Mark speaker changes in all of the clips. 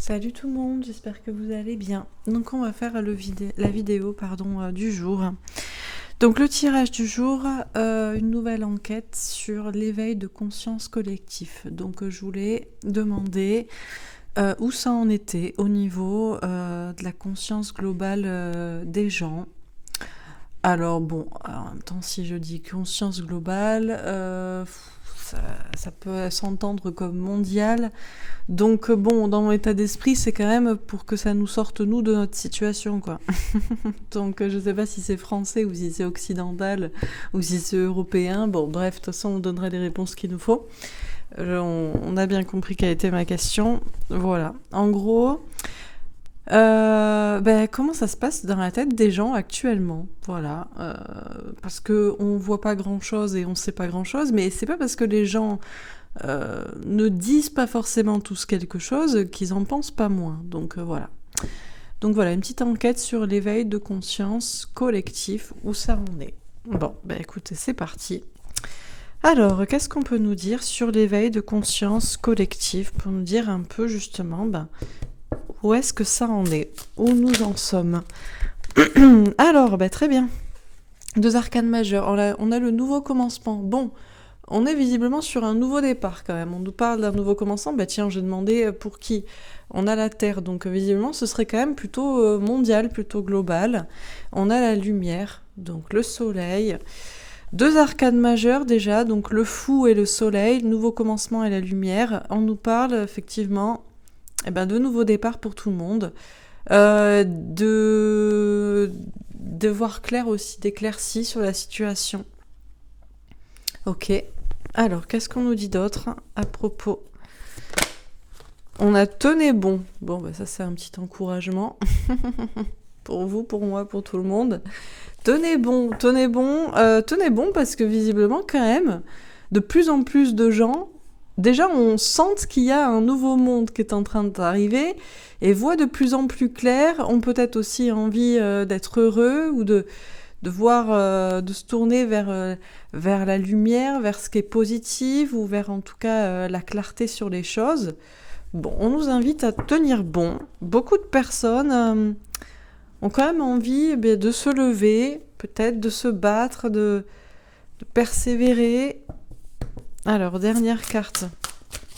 Speaker 1: Salut tout le monde, j'espère que vous allez bien. Donc on va faire la vidéo du jour. Donc le tirage du jour, une nouvelle enquête sur l'éveil de conscience collectif. Donc je voulais demander où ça en était au niveau de la conscience globale des gens. Alors bon, en même temps si je dis conscience globale, ça peut s'entendre comme mondial. Donc bon, dans mon état d'esprit, c'est quand même pour que ça nous sorte, nous, de notre situation, quoi. Donc je sais pas si c'est français ou si c'est occidental ou si c'est européen. Bon, bref, de toute façon, on donnera les réponses qu'il nous faut. On a bien compris quelle était ma question. Voilà. En gros, comment ça se passe dans la tête des gens actuellement? Voilà. Parce qu'on voit pas grand-chose et on sait pas grand-chose, mais c'est pas parce que les gens ne disent pas forcément tous quelque chose qu'ils en pensent pas moins. Donc voilà. Donc voilà, une petite enquête sur l'éveil de conscience collectif, où ça en est. Bon, écoutez, c'est parti. Alors, qu'est-ce qu'on peut nous dire sur l'éveil de conscience collectif pour nous dire un peu justement où est-ce que ça en est, où nous en sommes. Alors, très bien. 2 arcanes majeures. On a le nouveau commencement. Bon, on est visiblement sur un nouveau départ quand même. On nous parle d'un nouveau commencement. Tiens, j'ai demandé pour qui. On a la Terre, donc visiblement ce serait quand même plutôt mondial, plutôt global. On a la lumière, donc le soleil. 2 arcanes majeures déjà, donc le fou et le soleil, le nouveau commencement et la lumière. On nous parle effectivement de nouveau départ pour tout le monde. De voir clair aussi, d'éclaircies sur la situation. Ok. Alors, qu'est-ce qu'on nous dit d'autre à propos? On a tenez bon. Bon, ça c'est un petit encouragement. Pour vous, pour moi, pour tout le monde. Tenez bon parce que visiblement quand même, de plus en plus de gens, déjà on sent qu'il y a un nouveau monde qui est en train d'arriver et voient de plus en plus clair, ont peut-être aussi envie d'être heureux ou de voir, de se tourner vers la lumière, vers ce qui est positif ou vers en tout cas la clarté sur les choses. Bon, on nous invite à tenir bon. Beaucoup de personnes ont quand même envie de se lever, peut-être de se battre, de persévérer. Alors, dernière carte.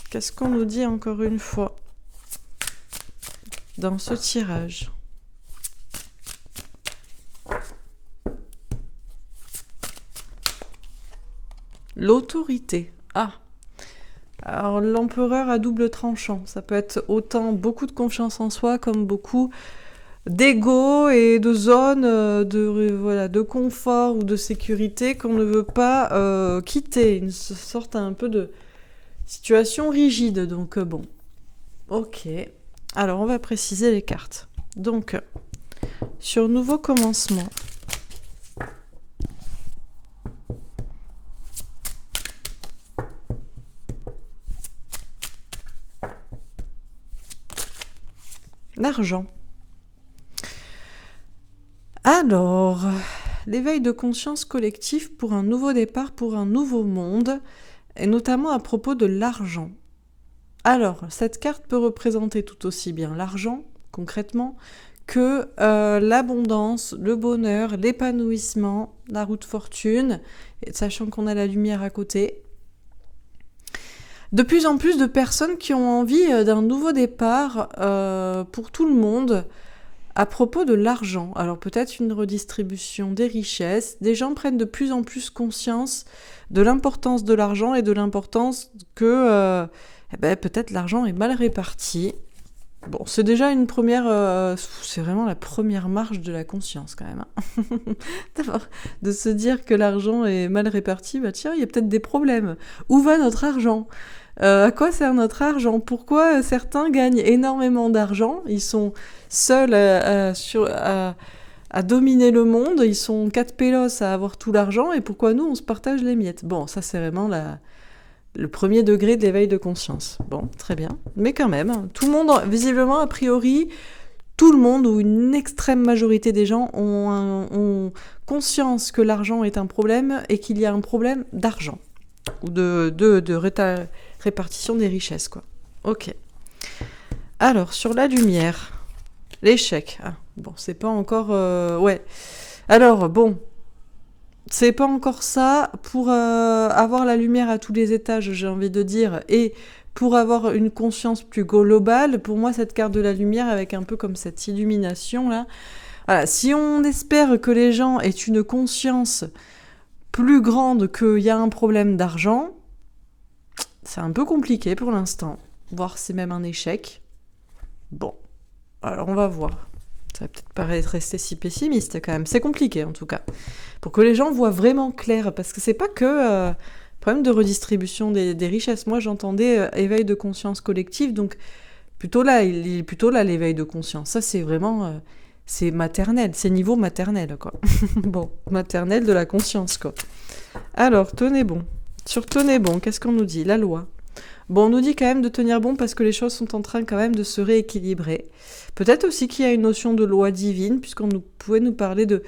Speaker 1: Qu'est-ce qu'on nous dit encore une fois dans ce tirage? L'autorité. Ah. Alors, l'empereur à double tranchant. Ça peut être autant beaucoup de confiance en soi comme beaucoup d'ego et de zone de confort ou de sécurité qu'on ne veut pas quitter. Une sorte un peu de situation rigide. Donc bon. Ok. Alors, on va préciser les cartes. Donc, sur nouveau commencement. L'argent. Alors, l'éveil de conscience collectif pour un nouveau départ, pour un nouveau monde, et notamment à propos de l'argent. Alors, cette carte peut représenter tout aussi bien l'argent, concrètement, que l'abondance, le bonheur, l'épanouissement, la roue de fortune, sachant qu'on a la lumière à côté. De plus en plus de personnes qui ont envie d'un nouveau départ pour tout le monde à propos de l'argent. Alors peut-être une redistribution des richesses. Des gens prennent de plus en plus conscience de l'importance de l'argent et de l'importance que peut-être l'argent est mal réparti. Bon, c'est déjà une première... c'est vraiment la première marche de la conscience quand même. De se dire que l'argent est mal réparti, tiens, il y a peut-être des problèmes. Où va notre argent ? À quoi sert notre argent ? Pourquoi certains gagnent énormément d'argent ? Ils sont seuls à dominer le monde, ils sont 4 pélos à avoir tout l'argent, et pourquoi nous, on se partage les miettes ? Bon, ça c'est vraiment le premier degré de l'éveil de conscience. Bon, très bien. Mais quand même, tout le monde, visiblement, a priori, tout le monde, ou une extrême majorité des gens, ont conscience que l'argent est un problème et qu'il y a un problème d'argent. Ou de répartition des richesses, quoi. Ok. Alors, sur la lumière, l'échec. Ah, bon, c'est pas encore... ouais. Alors, bon, c'est pas encore ça. Pour avoir la lumière à tous les étages, j'ai envie de dire, et pour avoir une conscience plus globale, pour moi, cette carte de la lumière, avec un peu comme cette illumination-là, voilà, si on espère que les gens aient une conscience plus grande qu'il y a un problème d'argent, c'est un peu compliqué pour l'instant, voire c'est même un échec. Bon, alors on va voir. Ça va peut-être paraître rester si pessimiste quand même. C'est compliqué en tout cas. Pour que les gens voient vraiment clair, parce que c'est pas que problème de redistribution des richesses. Moi j'entendais éveil de conscience collective, donc plutôt là, il est plutôt là l'éveil de conscience. Ça c'est vraiment... c'est maternel, c'est niveau maternel quoi. Bon, maternel de la conscience quoi. Alors, tenez bon. Sur tenez bon, qu'est-ce qu'on nous dit? La loi. Bon, on nous dit quand même de tenir bon parce que les choses sont en train quand même de se rééquilibrer. Peut-être aussi qu'il y a une notion de loi divine, pouvait nous parler de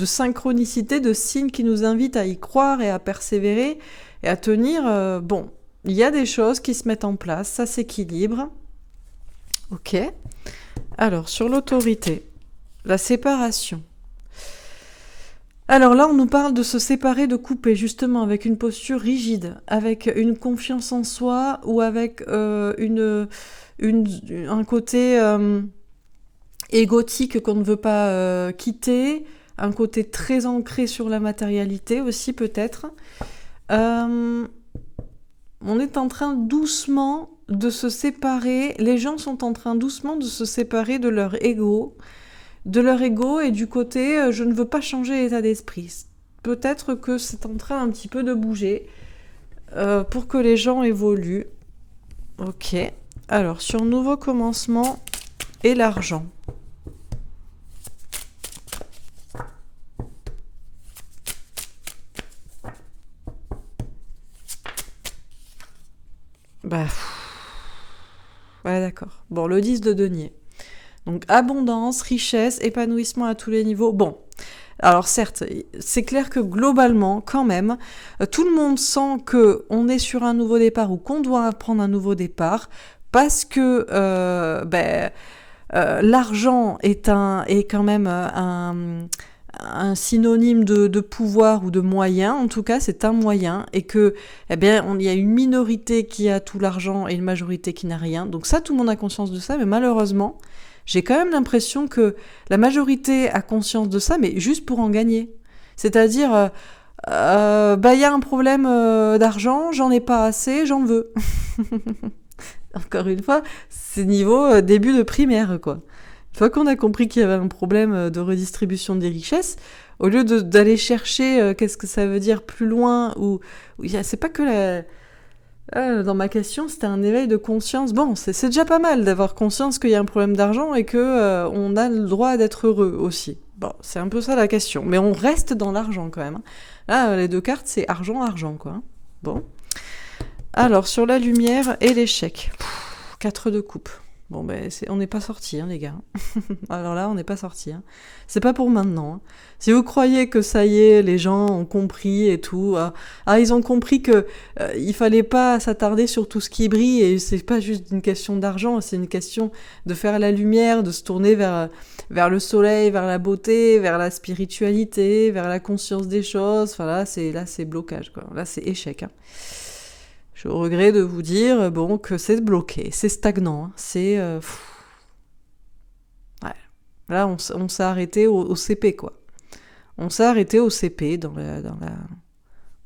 Speaker 1: synchronicité, de signes qui nous invitent à y croire et à persévérer et à tenir. Bon, il y a des choses qui se mettent en place, ça s'équilibre. Ok. Alors, sur l'autorité, la séparation. Alors là, on nous parle de se séparer, de couper, justement, avec une posture rigide, avec une confiance en soi ou avec un côté égotique qu'on ne veut pas quitter, un côté très ancré sur la matérialité aussi peut-être. On est en train doucement de se séparer, les gens sont en train doucement de se séparer de leur ego, et du côté je ne veux pas changer l'état d'esprit. Peut-être que c'est en train un petit peu de bouger pour que les gens évoluent. Ok. Alors, sur nouveau commencement et l'argent. Bah... Ouais, d'accord. Bon, le 10 de denier. Donc abondance, richesse, épanouissement à tous les niveaux. Bon, alors certes, c'est clair que globalement, quand même, tout le monde sent qu'on est sur un nouveau départ ou qu'on doit prendre un nouveau départ parce que l'argent est quand même un synonyme de pouvoir ou de moyen. En tout cas, c'est un moyen et que, il y a une minorité qui a tout l'argent et une majorité qui n'a rien. Donc ça, tout le monde a conscience de ça, mais malheureusement, j'ai quand même l'impression que la majorité a conscience de ça, mais juste pour en gagner. C'est-à-dire, y a un problème d'argent, j'en ai pas assez, j'en veux. Encore une fois, c'est niveau début de primaire, quoi. Une fois qu'on a compris qu'il y avait un problème de redistribution des richesses, au lieu d'aller chercher qu'est-ce que ça veut dire plus loin, c'est pas que dans ma question, c'était un éveil de conscience. Bon, c'est déjà pas mal d'avoir conscience qu'il y a un problème d'argent et que on a le droit d'être heureux aussi. Bon, c'est un peu ça la question. Mais on reste dans l'argent quand même. Là, les deux cartes, c'est argent, argent, quoi. Bon. Alors, sur la lumière et l'échec. 4 de coupe. Bon, on n'est pas sortis, les gars. Alors là, on n'est pas sortis. C'est pas pour maintenant. Si vous croyez que ça y est, les gens ont compris et tout, ils ont compris que il fallait pas s'attarder sur tout ce qui brille et c'est pas juste une question d'argent, c'est une question de faire la lumière, de se tourner vers le soleil, vers la beauté, vers la spiritualité, vers la conscience des choses. Enfin là, c'est blocage, quoi. Là, c'est échec. Je regrette de vous dire que c'est bloqué, c'est stagnant, c'est... Ouais. Là, on s'est arrêté au CP, quoi. On s'est arrêté au CP dans la...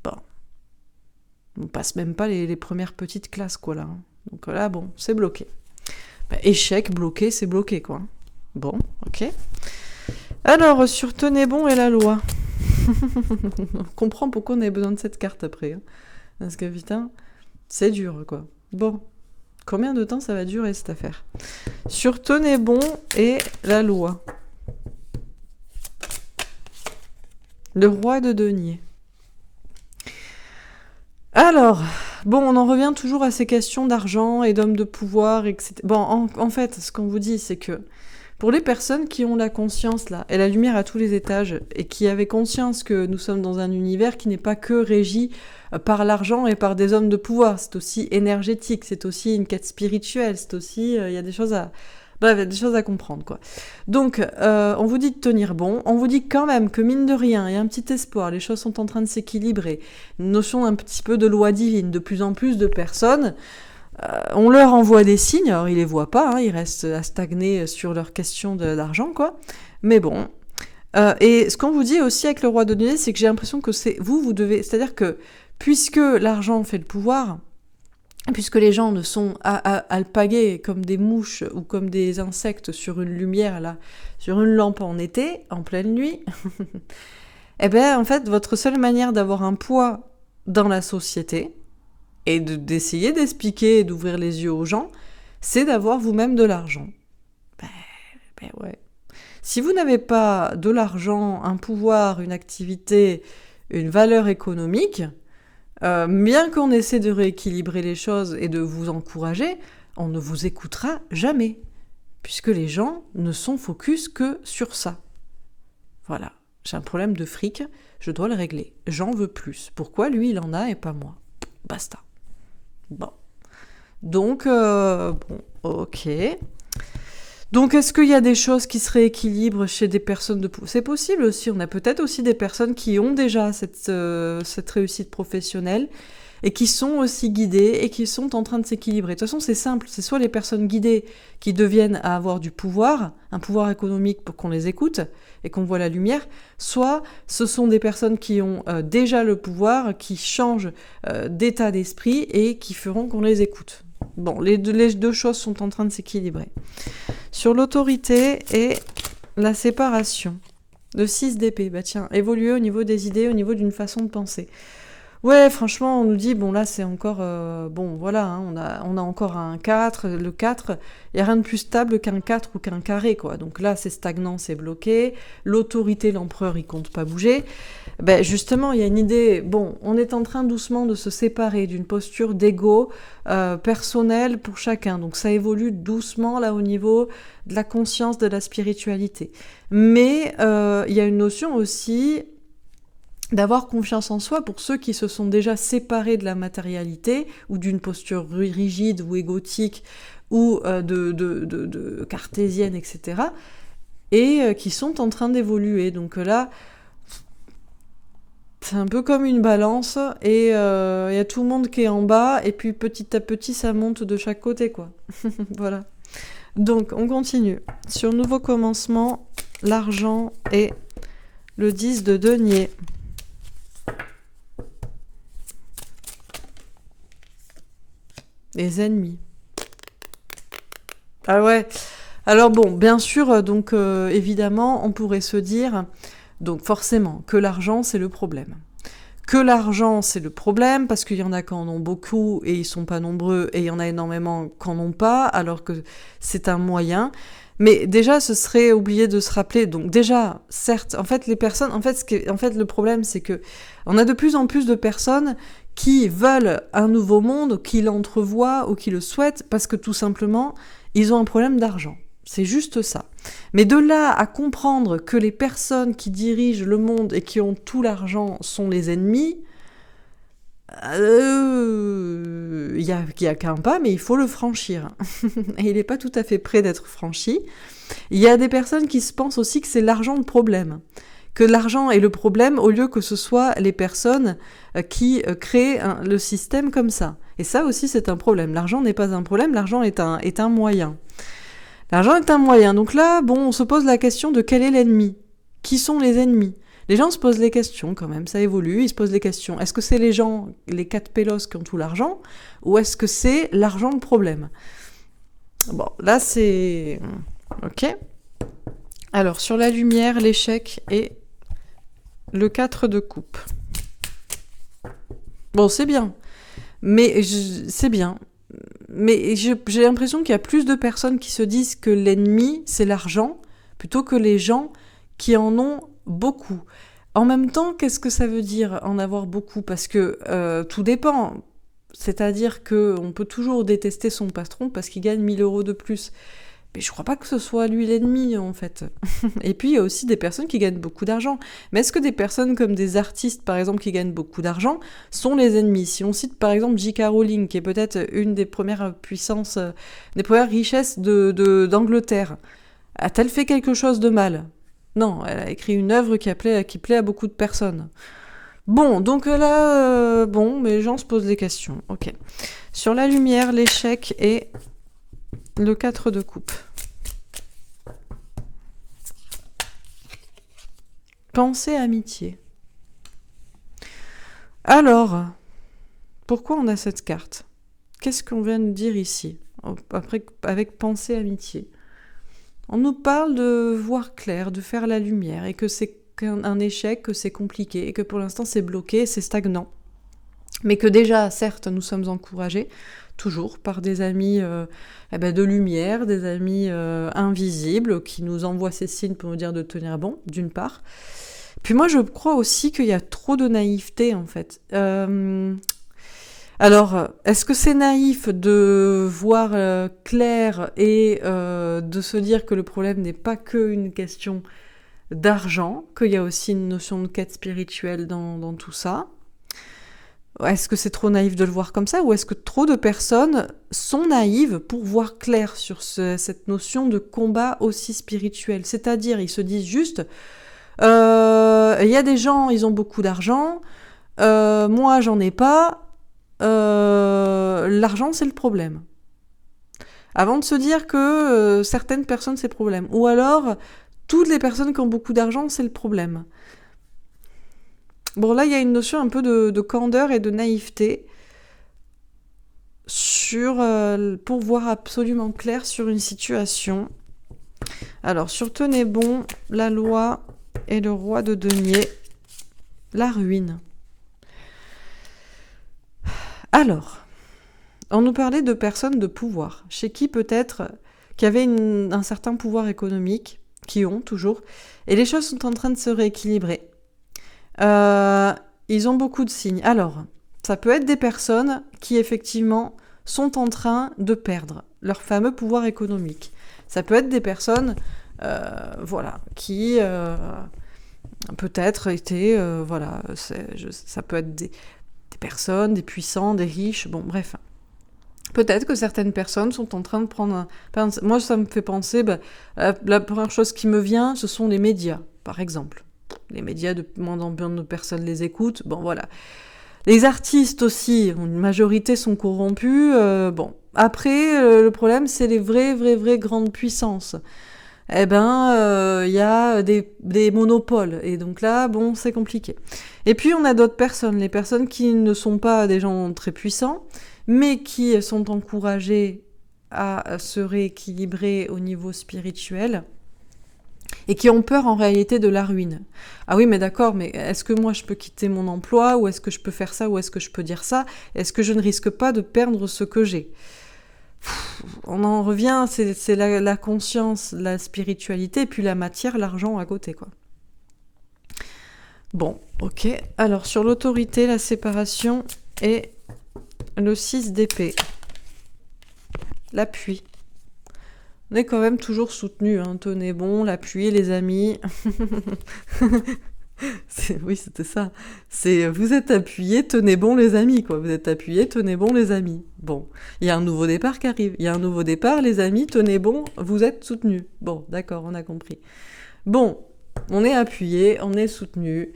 Speaker 1: Bon. On passe même pas les premières petites classes, quoi, là. Donc là, bon, c'est bloqué. Échec, bloqué, c'est bloqué, quoi. Bon, ok. Alors, sur tenez bon et la loi. On comprend pourquoi on avait besoin de cette carte après. Parce que, putain... C'est dur, quoi. Bon. Combien de temps ça va durer, cette affaire? Sur tenez bon et la loi. Le roi de denier. Alors, bon, on en revient toujours à ces questions d'argent et d'hommes de pouvoir, etc. Bon, en fait, ce qu'on vous dit, c'est que Pour les personnes qui ont la conscience, là, et la lumière à tous les étages, et qui avaient conscience que nous sommes dans un univers qui n'est pas que régi par l'argent et par des hommes de pouvoir, c'est aussi énergétique, c'est aussi une quête spirituelle, c'est aussi... il y a des choses à... Bref, il y a des choses à comprendre, quoi. Donc, on vous dit de tenir bon, on vous dit quand même que mine de rien, il y a un petit espoir, les choses sont en train de s'équilibrer, une notion un petit peu de loi divine, de plus en plus de personnes, on leur envoie des signes, alors ils les voient pas, hein, ils restent à stagner sur leur question d'argent, quoi, mais bon. Et ce qu'on vous dit aussi avec le roi de denier, c'est que j'ai l'impression que c'est vous devez, c'est-à-dire que puisque l'argent fait le pouvoir, puisque les gens ne sont alpagués comme des mouches ou comme des insectes sur une lumière, là, sur une lampe en été, en pleine nuit, eh bien, en fait, votre seule manière d'avoir un poids dans la société, et d'essayer d'expliquer et d'ouvrir les yeux aux gens, c'est d'avoir vous-même de l'argent. Ben ouais. Si vous n'avez pas de l'argent, un pouvoir, une activité, une valeur économique, bien qu'on essaie de rééquilibrer les choses et de vous encourager, on ne vous écoutera jamais, puisque les gens ne sont focus que sur ça. Voilà, j'ai un problème de fric, je dois le régler. J'en veux plus. Pourquoi lui, il en a et pas moi ? Basta. Bon. Donc, ok. Donc, est-ce qu'il y a des choses qui se rééquilibrent chez des personnes de pouvoir ? C'est possible aussi. On a peut-être aussi des personnes qui ont déjà cette réussite professionnelle et qui sont aussi guidées et qui sont en train de s'équilibrer. De toute façon, c'est simple. C'est soit les personnes guidées qui deviennent à avoir du pouvoir, un pouvoir économique pour qu'on les écoute et qu'on voit la lumière, soit ce sont des personnes qui ont déjà le pouvoir, qui changent d'état d'esprit et qui feront qu'on les écoute. Bon, les deux choses sont en train de s'équilibrer. Sur l'autorité et la séparation, le 6 d'épée, bah tiens, évoluer au niveau des idées, au niveau d'une façon de penser. Ouais, franchement, on nous dit, bon là c'est encore... bon voilà, hein, on a encore un 4, le 4, il n'y a rien de plus stable qu'un 4 ou qu'un carré, quoi. Donc là c'est stagnant, c'est bloqué, l'autorité, l'empereur, il compte pas bouger. Ben justement, il y a une idée, bon, on est en train doucement de se séparer d'une posture d'ego personnel pour chacun, donc ça évolue doucement là au niveau de la conscience, de la spiritualité. Mais il y a une notion aussi... d'avoir confiance en soi pour ceux qui se sont déjà séparés de la matérialité ou d'une posture rigide ou égotique ou de cartésienne, etc. et qui sont en train d'évoluer. Donc là, c'est un peu comme une balance et il y a tout le monde qui est en bas et puis petit à petit ça monte de chaque côté, quoi. Voilà. Donc on continue. Sur nouveau commencement, l'argent et le 10 de denier. Les ennemis. Ah ouais. Alors bon, bien sûr, donc évidemment, on pourrait se dire, donc forcément, que l'argent, c'est le problème. Que l'argent, c'est le problème, parce qu'il y en a qui en ont beaucoup et ils sont pas nombreux, et il y en a énormément qui en ont pas, alors que c'est un moyen. Mais déjà, ce serait oublier de se rappeler. Donc déjà, certes, en fait, les personnes, en fait, le problème, c'est que on a de plus en plus de personnes qui veulent un nouveau monde, qui l'entrevoient ou qui le souhaitent, parce que tout simplement, ils ont un problème d'argent. C'est juste ça. Mais de là à comprendre que les personnes qui dirigent le monde et qui ont tout l'argent sont les ennemis, il y a qu'un pas, mais il faut le franchir. Et il n'est pas tout à fait prêt d'être franchi. Il y a des personnes qui se pensent aussi que c'est l'argent le problème. Que l'argent est le problème au lieu que ce soit les personnes qui créent le système comme ça. Et ça aussi, c'est un problème. L'argent n'est pas un problème, l'argent est un moyen. L'argent est un moyen. Donc là, bon, on se pose la question de quel est l'ennemi ? Qui sont les ennemis ? Les gens se posent les questions quand même, ça évolue, ils se posent les questions. Est-ce que c'est les gens, les 4 pélos qui ont tout l'argent, ou est-ce que c'est l'argent le problème ? Bon, là c'est... Ok. Alors, sur la lumière, l'échec et le 4 de coupe. Bon, c'est bien. Mais c'est bien. Mais j'ai l'impression qu'il y a plus de personnes qui se disent que l'ennemi, c'est l'argent, plutôt que les gens qui en ont beaucoup. En même temps, qu'est-ce que ça veut dire en avoir beaucoup ? Parce que tout dépend. C'est-à-dire qu'on peut toujours détester son patron parce qu'il gagne 1 000 € de plus. Mais je crois pas que ce soit lui l'ennemi, en fait. Et puis, il y a aussi des personnes qui gagnent beaucoup d'argent. Mais est-ce que des personnes comme des artistes, par exemple, qui gagnent beaucoup d'argent, sont les ennemis? Si on cite, par exemple, J.K. Rowling, qui est peut-être une des premières puissances, des premières richesses d'Angleterre, a-t-elle fait quelque chose de mal? Non, elle a écrit une œuvre qui plaît à beaucoup de personnes. Bon, donc là, mais les gens se posent des questions. Ok. Sur la lumière, l'échec et le 4 de coupe. Pensée amitié. Alors, pourquoi on a cette carte? Qu'est-ce qu'on vient de dire ici? Après, avec pensée amitié. On nous parle de voir clair, de faire la lumière, et que c'est un échec, que c'est compliqué, et que pour l'instant c'est bloqué, c'est stagnant. Mais que déjà, certes, nous sommes encouragés, toujours, par des amis de lumière, des amis invisibles, qui nous envoient ces signes pour nous dire de tenir bon, d'une part. Puis moi, je crois aussi qu'il y a trop de naïveté, en fait. Alors, est-ce que c'est naïf de voir clair et de se dire que le problème n'est pas qu'une question d'argent, qu'il y a aussi une notion de quête spirituelle dans tout ça? Est-ce que c'est trop naïf de le voir comme ça, ou est-ce que trop de personnes sont naïves pour voir clair sur cette notion de combat aussi spirituel? C'est-à-dire, ils se disent juste, il y a des gens, ils ont beaucoup d'argent, moi j'en ai pas, l'argent c'est le problème. Avant de se dire que certaines personnes c'est le problème. Ou alors, toutes les personnes qui ont beaucoup d'argent c'est le problème. Bon, là, il y a une notion un peu de candeur et de naïveté pour voir absolument clair sur une situation. Alors, sur tenez bon, la loi et le roi de denier, la ruine. Alors, on nous parlait de personnes de pouvoir, chez qui peut-être, qui avaient un certain pouvoir économique, qui ont toujours, et les choses sont en train de se rééquilibrer. Ils ont beaucoup de signes. Alors, ça peut être des personnes qui, effectivement, sont en train de perdre leur fameux pouvoir économique. Ça peut être des personnes, qui peut-être étaient, ça peut être des personnes, des puissants, des riches, bon, bref. Peut-être que certaines personnes sont en train de prendre moi, ça me fait penser, la première chose qui me vient, ce sont les médias, par exemple. Les médias, de moins en moins de personnes les écoutent. Bon, voilà. Les artistes aussi, une majorité sont corrompus. Après, le problème, c'est les vraies grandes puissances. Il y a des monopoles. Et donc là, bon, c'est compliqué. Et puis, on a d'autres personnes. Les personnes qui ne sont pas des gens très puissants, mais qui sont encouragées à se rééquilibrer au niveau spirituel, et qui ont peur en réalité de la ruine. Ah oui, mais d'accord, mais est-ce que moi je peux quitter mon emploi, ou est-ce que je peux faire ça, ou est-ce que je peux dire ça? Est-ce que je ne risque pas de perdre ce que j'ai? On en revient, c'est la conscience, la spiritualité, et puis la matière, l'argent à côté, quoi. Bon, ok. Alors, sur l'autorité, la séparation et le 6 d'épée. L'appui. On est quand même toujours soutenu, hein. Tenez bon, l'appui, les amis. Oui, c'était ça. Vous êtes appuyés, tenez bon les amis, quoi. Vous êtes appuyés, tenez bon les amis. Bon, il y a un nouveau départ qui arrive. Il y a un nouveau départ, les amis, tenez bon, vous êtes soutenus. Bon, d'accord, on a compris. Bon, on est appuyés, on est soutenus.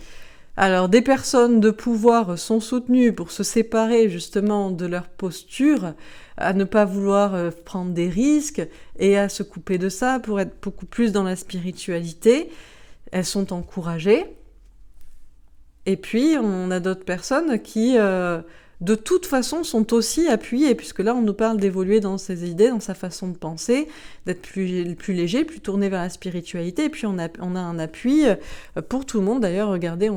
Speaker 1: Alors, des personnes de pouvoir sont soutenues pour se séparer justement de leur posture, à ne pas vouloir prendre des risques et à se couper de ça pour être beaucoup plus dans la spiritualité. Elles sont encouragées. Et puis, on a d'autres personnes qui, de toute façon, sont aussi appuyées, puisque là, on nous parle d'évoluer dans ses idées, dans sa façon de penser, d'être plus léger, plus tourné vers la spiritualité. Et puis, on a un appui pour tout le monde. D'ailleurs, regardez,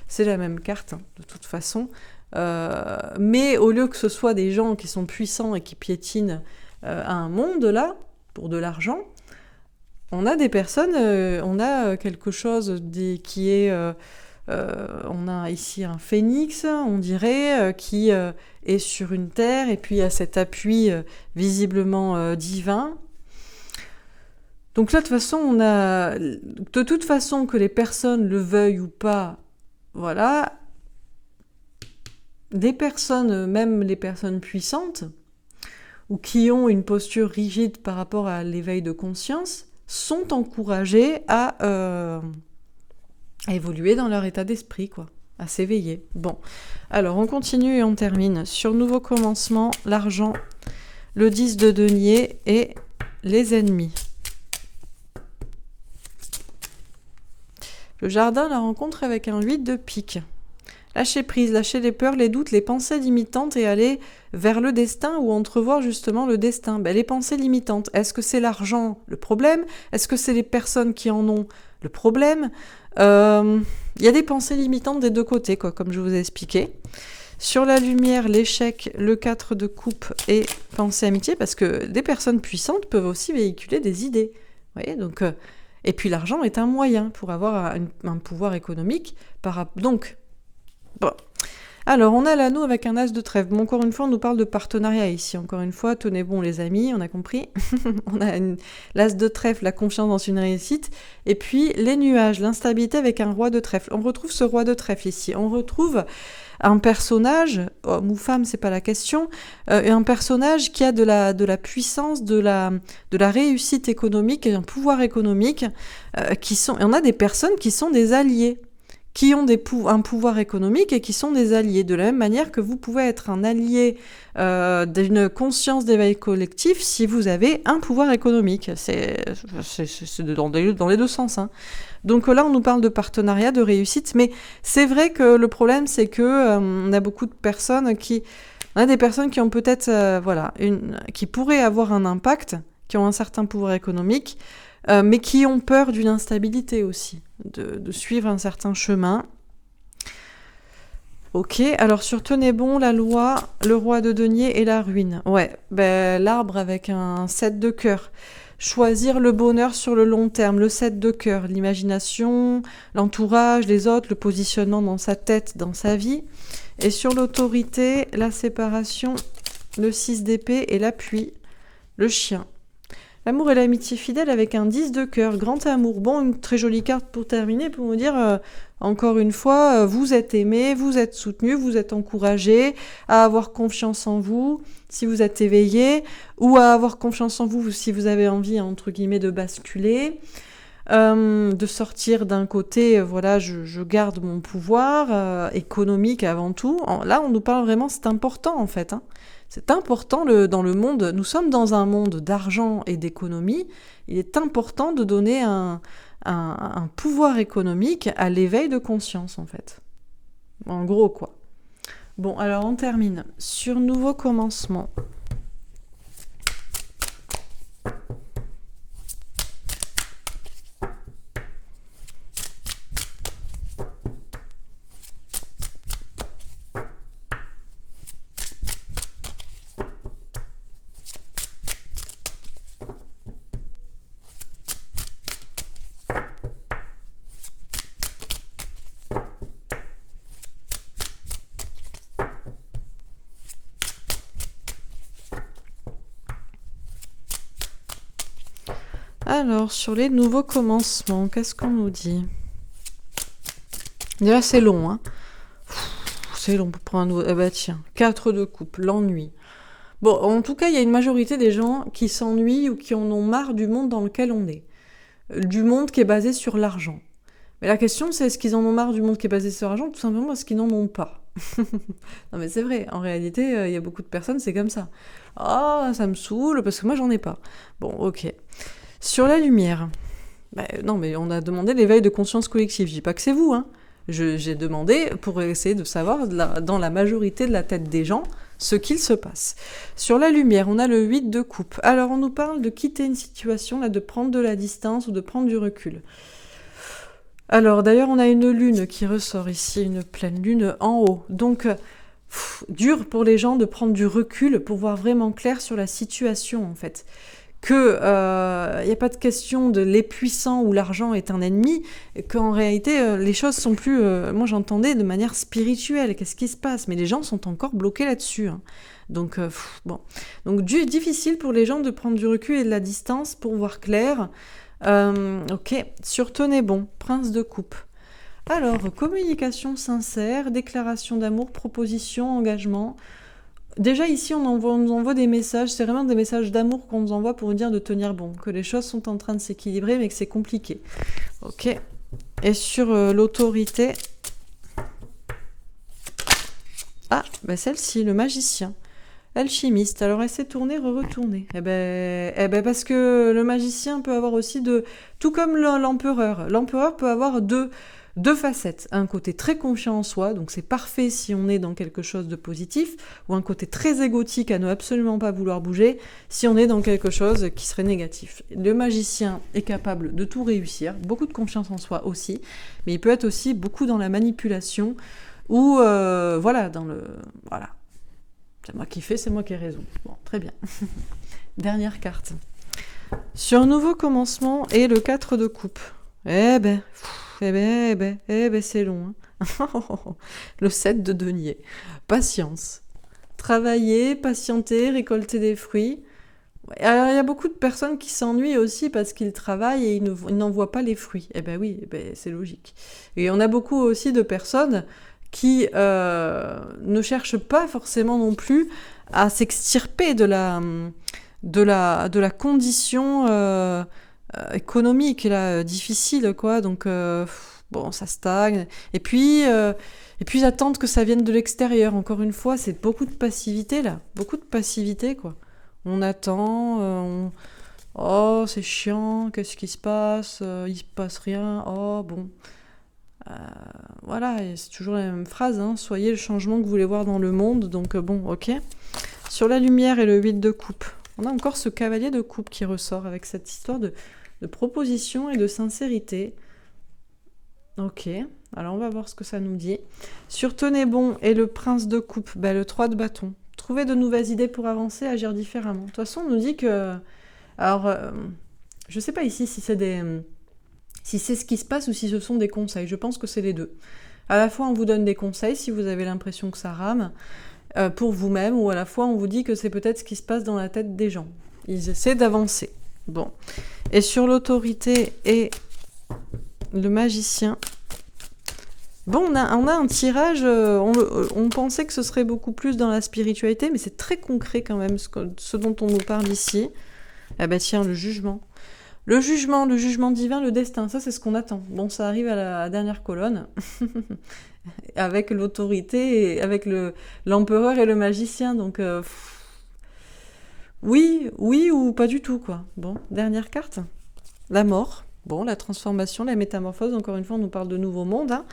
Speaker 1: c'est la même carte, hein, de toute façon. Mais au lieu que ce soit des gens qui sont puissants et qui piétinent à un monde, là, pour de l'argent, on a des personnes, on a quelque chose qui est... on a ici un phénix, on dirait, qui est sur une terre, et puis il y a cet appui visiblement divin. Donc là, de toute façon, de toute façon, que les personnes le veuillent ou pas, voilà, des personnes, même les personnes puissantes, ou qui ont une posture rigide par rapport à l'éveil de conscience, sont encouragées à évoluer dans leur état d'esprit, quoi, à s'éveiller. Bon, alors on continue et on termine. Sur nouveau commencement, l'argent, le 10 de denier et les ennemis. Le jardin, la rencontre avec un 8 de pique. Lâcher prise, lâcher les peurs, les doutes, les pensées limitantes et aller vers le destin ou entrevoir justement le destin. Les pensées limitantes, est-ce que c'est l'argent le problème? Est-ce que c'est les personnes qui en ont le problème? Il y a des pensées limitantes des deux côtés, quoi, comme je vous ai expliqué. Sur la lumière, l'échec, le 4 de coupe et pensée amitié, parce que des personnes puissantes peuvent aussi véhiculer des idées. Vous voyez, donc... Et puis l'argent est un moyen pour avoir un pouvoir économique. Donc, bon. Alors, on a l'anneau avec un as de trèfle. Bon, encore une fois, on nous parle de partenariat ici. Encore une fois, tenez bon les amis, on a compris. On a l'as de trèfle, la confiance dans une réussite. Et puis, les nuages, l'instabilité avec un roi de trèfle. On retrouve ce roi de trèfle ici. On retrouve un personnage, homme ou femme, c'est pas la question, un personnage qui a de la puissance, de la réussite économique et un pouvoir économique, on a des personnes qui sont des alliés, qui ont un pouvoir économique et qui sont des alliés. De la même manière que vous pouvez être un allié d'une conscience d'éveil collectif si vous avez un pouvoir économique. C'est dans les deux sens, hein. Donc là, on nous parle de partenariat, de réussite, mais c'est vrai que le problème, c'est que on a beaucoup de personnes on a des personnes qui ont peut-être, qui pourraient avoir un impact, qui ont un certain pouvoir économique, mais qui ont peur d'une instabilité aussi, de suivre un certain chemin. Ok, alors sur tenez bon, la loi, le roi de denier et la ruine. Ouais, l'arbre avec un 7 de cœur. Choisir le bonheur sur le long terme, le 7 de cœur, l'imagination, l'entourage, les autres, le positionnement dans sa tête, dans sa vie. Et sur l'autorité, la séparation, le 6 d'épée et l'appui, le chien. L'amour et l'amitié fidèle avec un 10 de cœur, grand amour. Bon, une très jolie carte pour terminer, pour vous dire, encore une fois, vous êtes aimé, vous êtes soutenu, vous êtes encouragé à avoir confiance en vous, si vous êtes éveillé, ou à avoir confiance en vous si vous avez envie, entre guillemets, de basculer, de sortir d'un côté, je garde mon pouvoir économique avant tout. Là, on nous parle vraiment, c'est important en fait, hein. C'est important dans le monde, nous sommes dans un monde d'argent et d'économie, il est important de donner un pouvoir économique à l'éveil de conscience en fait. En gros quoi. Bon, alors on termine. Sur nouveau commencement. Alors, sur les nouveaux commencements, qu'est-ce qu'on nous dit? Déjà, c'est long, hein. C'est long pour prendre un nouveau... Eh ben tiens, 4 de coupe, l'ennui. Bon, en tout cas, il y a une majorité des gens qui s'ennuient ou qui en ont marre du monde dans lequel on est. Du monde qui est basé sur l'argent. Mais la question, c'est est-ce qu'ils en ont marre du monde qui est basé sur l'argent? Tout simplement parce qu'ils n'en ont pas. Non mais c'est vrai, en réalité, il y a beaucoup de personnes, c'est comme ça. Ah, ça me saoule, parce que moi, j'en ai pas. Bon, ok. Sur la lumière. Non, mais on a demandé l'éveil de conscience collective. Je dis pas que c'est vous, hein. J'ai demandé pour essayer de savoir, dans la majorité de la tête des gens, ce qu'il se passe. Sur la lumière, on a le 8 de coupe. Alors, on nous parle de quitter une situation, là, de prendre de la distance ou de prendre du recul. Alors, d'ailleurs, on a une lune qui ressort ici, une pleine lune en haut. Donc, dur pour les gens de prendre du recul pour voir vraiment clair sur la situation, en fait. Que y a pas de question de les puissants ou l'argent est un ennemi, qu'en réalité les choses sont plus, moi j'entendais de manière spirituelle, qu'est-ce qui se passe, mais les gens sont encore bloqués là-dessus, hein. Donc bon, donc difficile pour les gens de prendre du recul et de la distance pour voir clair, Ok, sur tenez bon, prince de coupe. Alors, communication sincère, déclaration d'amour, proposition, engagement. Déjà ici, on nous envoie des messages, c'est vraiment des messages d'amour qu'on nous envoie pour nous dire de tenir bon, que les choses sont en train de s'équilibrer, mais que c'est compliqué. Ok. Et sur l'autorité... Ah, bah celle-ci, le magicien. Alchimiste. Alors elle s'est tournée, retournée. Parce que le magicien peut avoir aussi tout comme l'empereur. L'empereur peut avoir deux facettes. Un côté très confiant en soi, donc c'est parfait si on est dans quelque chose de positif, ou un côté très égotique à ne absolument pas vouloir bouger si on est dans quelque chose qui serait négatif. Le magicien est capable de tout réussir, beaucoup de confiance en soi aussi, mais il peut être aussi beaucoup dans la manipulation ou voilà. C'est moi qui fais, c'est moi qui ai raison. Bon, très bien. Dernière carte. Sur un nouveau commencement et le 4 de coupe. C'est long. Hein. Le 7 de denier. Patience. Travailler, patienter, récolter des fruits. Alors, il y a beaucoup de personnes qui s'ennuient aussi parce qu'ils travaillent et ils n'en voient pas les fruits. C'est logique. Et on a beaucoup aussi de personnes qui ne cherchent pas forcément non plus à s'extirper de la condition économique là, difficile, quoi. Donc, ça stagne. Et puis, ils attendent que ça vienne de l'extérieur. Encore une fois, c'est beaucoup de passivité, là. Beaucoup de passivité, quoi. On attend, oh, c'est chiant, qu'est-ce qui se passe, il se passe rien, oh, bon... Voilà, et c'est toujours la même phrase, hein, soyez le changement que vous voulez voir dans le monde, donc ok. Sur la lumière et le 8 de coupe, on a encore ce cavalier de coupe qui ressort avec cette histoire de proposition et de sincérité. Ok, alors on va voir ce que ça nous dit. Sur tenez bon et le prince de coupe, le 3 de bâton. Trouver de nouvelles idées pour avancer, agir différemment. De toute façon, on nous dit que... Alors, je sais pas ici si c'est ce qui se passe ou si ce sont des conseils. Je pense que c'est les deux. À la fois, on vous donne des conseils si vous avez l'impression que ça rame pour vous-même, ou à la fois, on vous dit que c'est peut-être ce qui se passe dans la tête des gens. Ils essaient d'avancer. Bon. Et sur l'autorité et le magicien, bon, on a un tirage, on pensait que ce serait beaucoup plus dans la spiritualité, mais c'est très concret quand même, ce dont on nous parle ici. Tiens, le jugement. Le jugement divin, le destin, ça c'est ce qu'on attend. Bon, ça arrive à la dernière colonne, avec l'autorité, et avec l'empereur et le magicien, donc oui ou pas du tout, quoi. Bon, dernière carte, la mort, bon, la transformation, la métamorphose, encore une fois on nous parle de nouveau monde, hein.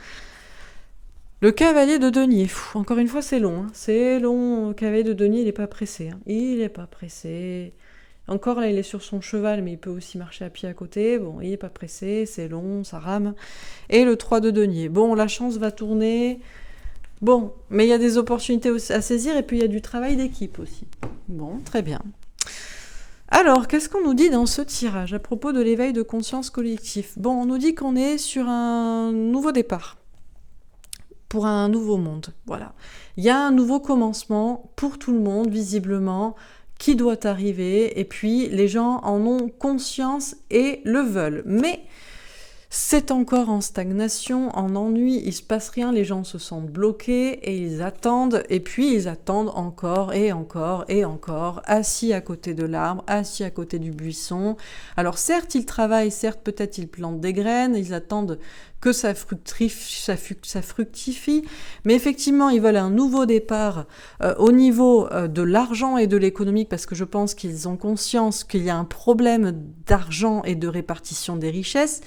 Speaker 1: Le cavalier de denier, encore une fois c'est long, hein. C'est long, le cavalier de denier il n'est pas pressé, hein. Il n'est pas pressé... Encore là, il est sur son cheval, mais il peut aussi marcher à pied à côté. Bon, il n'est pas pressé, c'est long, ça rame. Et le 3 de denier. Bon, la chance va tourner. Bon, mais il y a des opportunités à saisir et puis il y a du travail d'équipe aussi. Bon, très bien. Alors, qu'est-ce qu'on nous dit dans ce tirage à propos de l'éveil de conscience collectif? Bon, on nous dit qu'on est sur un nouveau départ. Pour un nouveau monde, voilà. Il y a un nouveau commencement pour tout le monde, visiblement, qui doit arriver, et puis les gens en ont conscience et le veulent. Mais c'est encore en stagnation, en ennui, il se passe rien, les gens se sentent bloqués et ils attendent, et puis ils attendent encore et encore et encore, assis à côté de l'arbre, assis à côté du buisson. Alors certes, ils travaillent, certes peut-être ils plantent des graines, ils attendent que ça fructifie, mais effectivement, ils veulent un nouveau départ au niveau de l'argent et de l'économique, parce que je pense qu'ils ont conscience qu'il y a un problème d'argent et de répartition des richesses.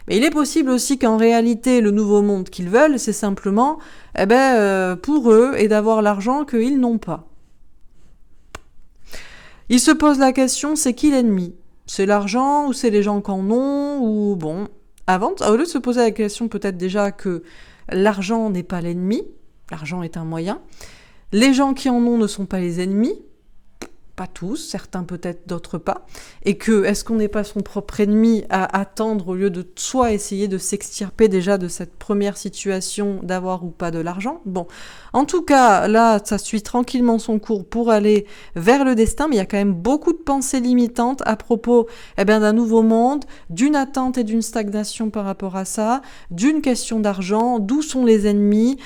Speaker 1: Mais il est possible aussi qu'en réalité, le nouveau monde qu'ils veulent, c'est simplement, pour eux, et d'avoir l'argent qu'ils n'ont pas. Ils se posent la question, c'est qui l'ennemi? C'est l'argent ou c'est les gens qui en ont, ou bon... Au lieu de se poser la question peut-être déjà que l'argent n'est pas l'ennemi, l'argent est un moyen, les gens qui en ont ne sont pas les ennemis, pas tous, certains peut-être, d'autres pas, et que est-ce qu'on n'est pas son propre ennemi à attendre au lieu de soit essayer de s'extirper déjà de cette première situation d'avoir ou pas de l'argent. Bon, en tout cas, là, ça suit tranquillement son cours pour aller vers le destin, mais il y a quand même beaucoup de pensées limitantes à propos d'un nouveau monde, d'une attente et d'une stagnation par rapport à ça, d'une question d'argent, d'où sont les ennemis.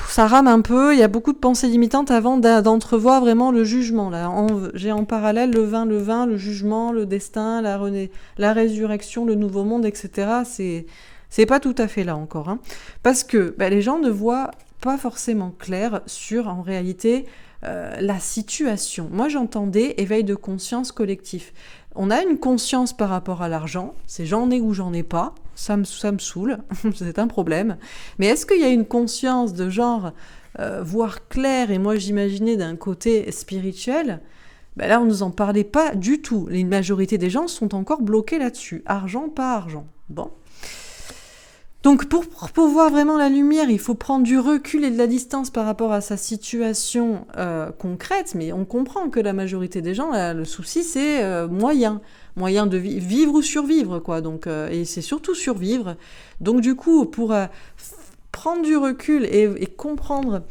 Speaker 1: Ça rame un peu, il y a beaucoup de pensées limitantes avant d'entrevoir vraiment le jugement. Là, j'ai en parallèle le vin, le jugement, le destin, la résurrection, le nouveau monde, etc. C'est pas tout à fait là encore. Hein. Parce que les gens ne voient pas forcément clair sur, en réalité, la situation. Moi, j'entendais éveil de conscience collectif. On a une conscience par rapport à l'argent, c'est j'en ai ou j'en ai pas, ça me saoule, c'est un problème. Mais est-ce qu'il y a une conscience de genre, voir clair, et moi j'imaginais d'un côté spirituel, là on nous en parlait pas du tout. La majorité des gens sont encore bloqués là-dessus, argent, pas argent. Bon. Donc pour voir vraiment la lumière, il faut prendre du recul et de la distance par rapport à sa situation concrète, mais on comprend que la majorité des gens, le souci c'est moyen de vivre ou survivre, quoi. Donc, et c'est surtout survivre. Donc du coup, pour prendre du recul et comprendre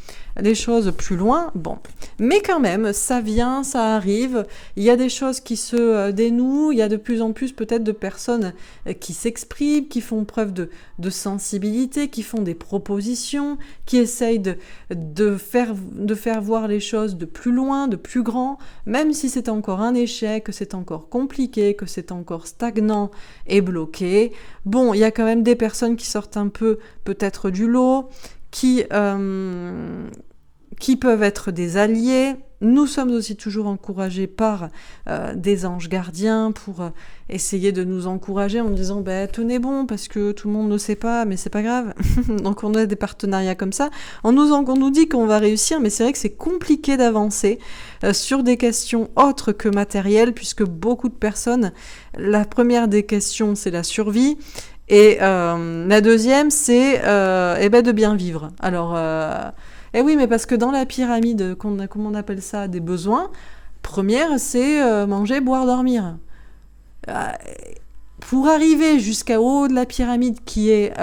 Speaker 1: les choses plus loin, bon. Mais quand même, ça vient, ça arrive, il y a des choses qui se dénouent, il y a de plus en plus peut-être de personnes qui s'expriment, qui font preuve de sensibilité, qui font des propositions, qui essayent de faire voir les choses de plus loin, de plus grand, même si c'est encore un échec, que c'est encore compliqué, que c'est encore stagnant et bloqué. Bon, il y a quand même des personnes qui sortent un peu peut-être du lot, qui peuvent être des alliés. Nous sommes aussi toujours encouragés par des anges gardiens pour essayer de nous encourager en disant tenez bon parce que tout le monde ne sait pas, mais c'est pas grave. Donc on a des partenariats comme ça. On nous dit qu'on va réussir, mais c'est vrai que c'est compliqué d'avancer sur des questions autres que matérielles, puisque beaucoup de personnes, la première des questions c'est la survie. Et la deuxième, c'est de bien vivre. Alors, oui, mais parce que dans la pyramide, comment on appelle ça, des besoins, première, c'est manger, boire, dormir. Pour arriver jusqu'à haut de la pyramide, qui est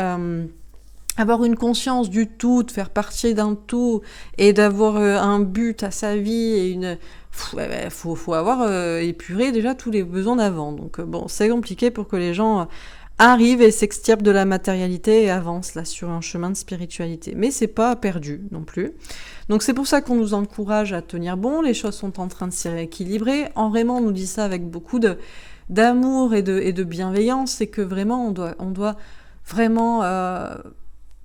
Speaker 1: avoir une conscience du tout, de faire partie d'un tout, et d'avoir un but à sa vie, et faut avoir épuré déjà tous les besoins d'avant. Donc bon, c'est compliqué pour que les gens arrivent et s'extirpent de la matérialité et avancent là sur un chemin de spiritualité. Mais c'est pas perdu non plus. Donc c'est pour ça qu'on nous encourage à tenir bon, les choses sont en train de s'y rééquilibrer. En Raymond nous dit ça avec beaucoup d'amour et de bienveillance, c'est que vraiment on doit vraiment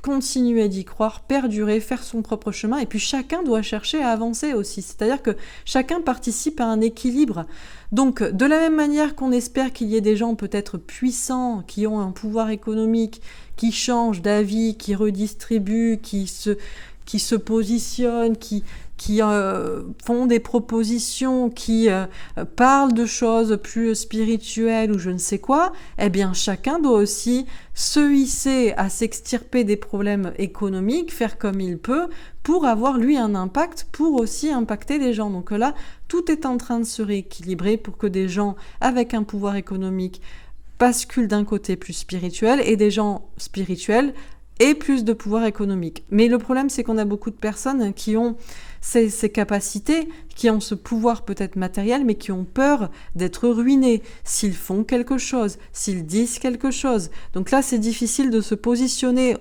Speaker 1: continuer d'y croire, perdurer, faire son propre chemin, et puis chacun doit chercher à avancer aussi, c'est-à-dire que chacun participe à un équilibre. Donc de la même manière qu'on espère qu'il y ait des gens peut-être puissants, qui ont un pouvoir économique, qui changent d'avis, qui redistribuent, qui se positionnent, qui font des propositions, qui parlent de choses plus spirituelles ou je ne sais quoi, eh bien chacun doit aussi se hisser à s'extirper des problèmes économiques, faire comme il peut, pour avoir lui un impact, pour aussi impacter des gens. Donc là, tout est en train de se rééquilibrer pour que des gens avec un pouvoir économique basculent d'un côté plus spirituel et des gens spirituels aient plus de pouvoir économique. Mais le problème, c'est qu'on a beaucoup de personnes qui ont ces capacités, qui ont ce pouvoir peut-être matériel, mais qui ont peur d'être ruinés s'ils font quelque chose, s'ils disent quelque chose. Donc là, c'est difficile de se positionner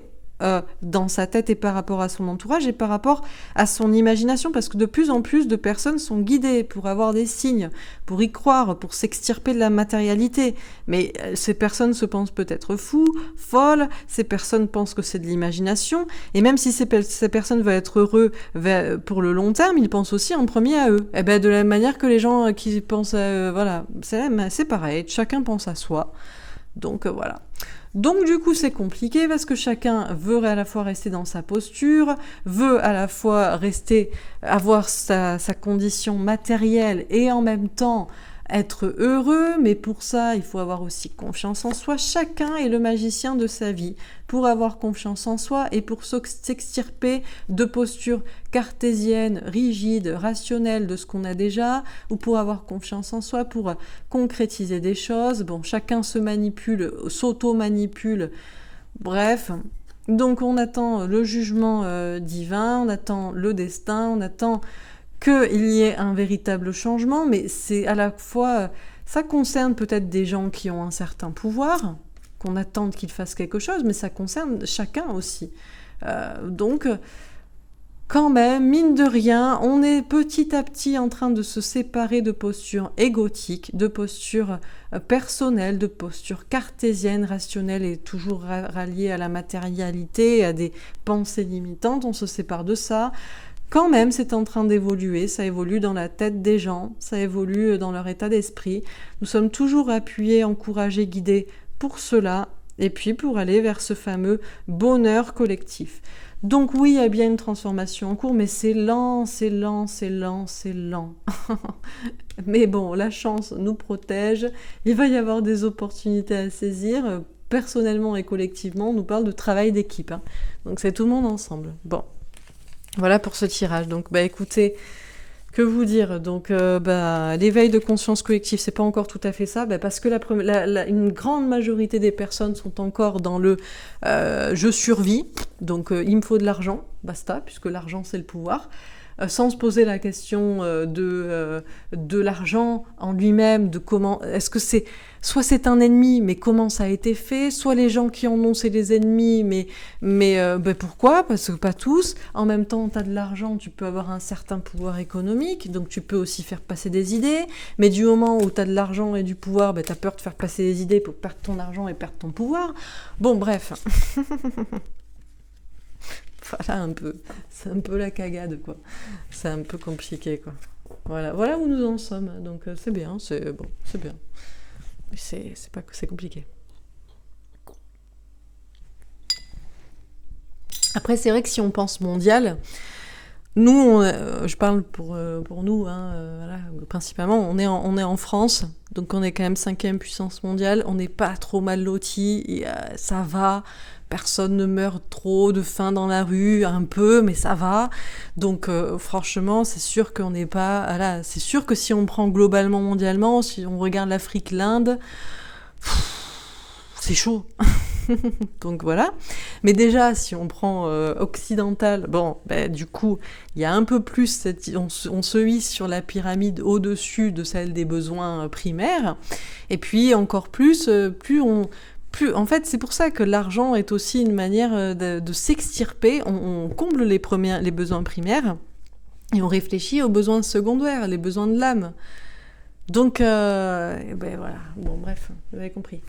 Speaker 1: dans sa tête et par rapport à son entourage et par rapport à son imagination, parce que de plus en plus de personnes sont guidées pour avoir des signes, pour y croire, pour s'extirper de la matérialité. Mais ces personnes se pensent peut-être fous, folles, ces personnes pensent que c'est de l'imagination, et même si ces personnes veulent être heureux pour le long terme, ils pensent aussi en premier à eux. Et de la même manière que les gens qui pensent à voilà, c'est pareil, chacun pense à soi. Donc voilà. Donc du coup c'est compliqué parce que chacun veut à la fois rester dans sa posture, veut à la fois avoir sa condition matérielle et en même temps être heureux, mais pour ça, il faut avoir aussi confiance en soi. Chacun est le magicien de sa vie. Pour avoir confiance en soi et pour s'extirper de postures cartésiennes, rigides, rationnelles de ce qu'on a déjà, ou pour avoir confiance en soi, pour concrétiser des choses. Bon, chacun se manipule, s'auto-manipule. Bref, donc on attend le jugement divin, on attend le destin, on attend qu'il y ait un véritable changement, mais c'est à la fois, ça concerne peut-être des gens qui ont un certain pouvoir, qu'on attende qu'ils fassent quelque chose, mais ça concerne chacun aussi. Donc, quand même, mine de rien, on est petit à petit en train de se séparer de postures égotiques, de postures personnelles, de postures cartésiennes, rationnelles et toujours ralliées à la matérialité, à des pensées limitantes. On se sépare de ça. Quand même, c'est en train d'évoluer, ça évolue dans la tête des gens, ça évolue dans leur état d'esprit. Nous sommes toujours appuyés, encouragés, guidés pour cela, et puis pour aller vers ce fameux bonheur collectif. Donc oui, il y a bien une transformation en cours, mais c'est lent, c'est lent, c'est lent, c'est lent. Mais bon, la chance nous protège, il va y avoir des opportunités à saisir. Personnellement et collectivement, on nous parle de travail d'équipe, hein. Donc c'est tout le monde ensemble. Bon. Voilà pour ce tirage. Donc, écoutez, que vous dire ? Donc, l'éveil de conscience collective, c'est pas encore tout à fait ça, parce que une grande majorité des personnes sont encore dans le je survis, donc il me faut de l'argent, basta, puisque l'argent c'est le pouvoir, sans se poser la question de l'argent en lui-même, de comment, est-ce que soit c'est un ennemi, mais comment ça a été fait, soit les gens qui en ont, c'est les ennemis, mais pourquoi ? Parce que pas tous. En même temps, tu as de l'argent, tu peux avoir un certain pouvoir économique, donc tu peux aussi faire passer des idées, mais du moment où tu as de l'argent et du pouvoir, tu as peur de faire passer des idées pour perdre ton argent et perdre ton pouvoir. Bon, bref. Voilà un peu, c'est un peu la cagade, quoi. C'est un peu compliqué, quoi. Voilà où nous en sommes. Donc c'est bien, c'est bien. Mais c'est compliqué. Après, c'est vrai que si on pense mondial, nous, je parle pour nous, hein, voilà, principalement, on est en France, donc on est quand même 5e puissance mondiale, on n'est pas trop mal lotis, ça va. Personne ne meurt trop de faim dans la rue, un peu, mais ça va. Donc franchement, c'est sûr qu'on n'est pas... Voilà, c'est sûr que si on prend globalement, mondialement, si on regarde l'Afrique, l'Inde, c'est chaud. Donc voilà. Mais déjà, si on prend occidental, du coup, il y a un peu plus... on se hisse sur la pyramide au-dessus de celle des besoins primaires. Et puis, encore plus, en fait, c'est pour ça que l'argent est aussi une manière de s'extirper. On comble les besoins primaires et on réfléchit aux besoins secondaires, les besoins de l'âme. Donc, voilà. Bon, bref, vous avez compris.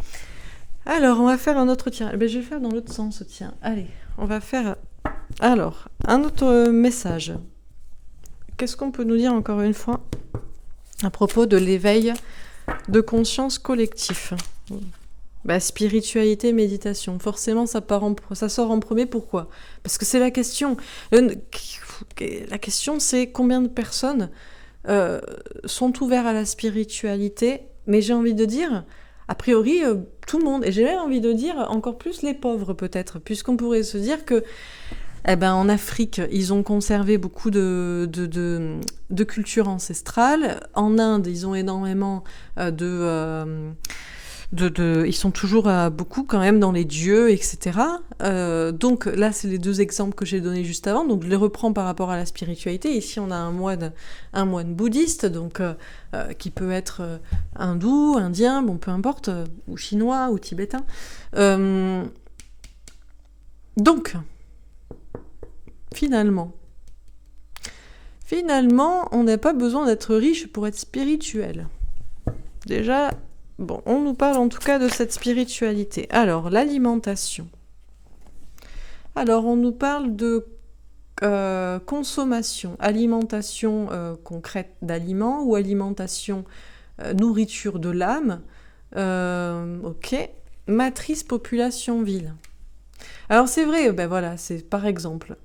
Speaker 1: Alors, on va faire un autre tirage. Je vais le faire dans l'autre sens, tiens. Allez, on va faire... Alors, un autre message. Qu'est-ce qu'on peut nous dire encore une fois à propos de l'éveil de conscience collectif ? Spiritualité, méditation. Forcément, ça sort en premier. Pourquoi ? Parce que c'est la question. La question, c'est combien de personnes sont ouvertes à la spiritualité ? Mais j'ai envie de dire, a priori, tout le monde. Et j'ai même envie de dire, encore plus les pauvres, peut-être. Puisqu'on pourrait se dire que, en Afrique, ils ont conservé beaucoup de culture ancestrale. En Inde, ils ont énormément ils sont toujours beaucoup quand même dans les dieux, etc. Donc là, c'est les deux exemples que j'ai donnés juste avant. Donc je les reprends par rapport à la spiritualité. Ici, on a un moine bouddhiste, donc qui peut être hindou, indien, peu importe, ou chinois, ou tibétain. Donc, finalement, on n'a pas besoin d'être riche pour être spirituel. Déjà... Bon, on nous parle en tout cas de cette spiritualité. Alors, l'alimentation. Alors, on nous parle de consommation, alimentation concrète d'aliments ou alimentation nourriture de l'âme. Ok. Matrice population ville. Alors, c'est vrai, c'est par exemple,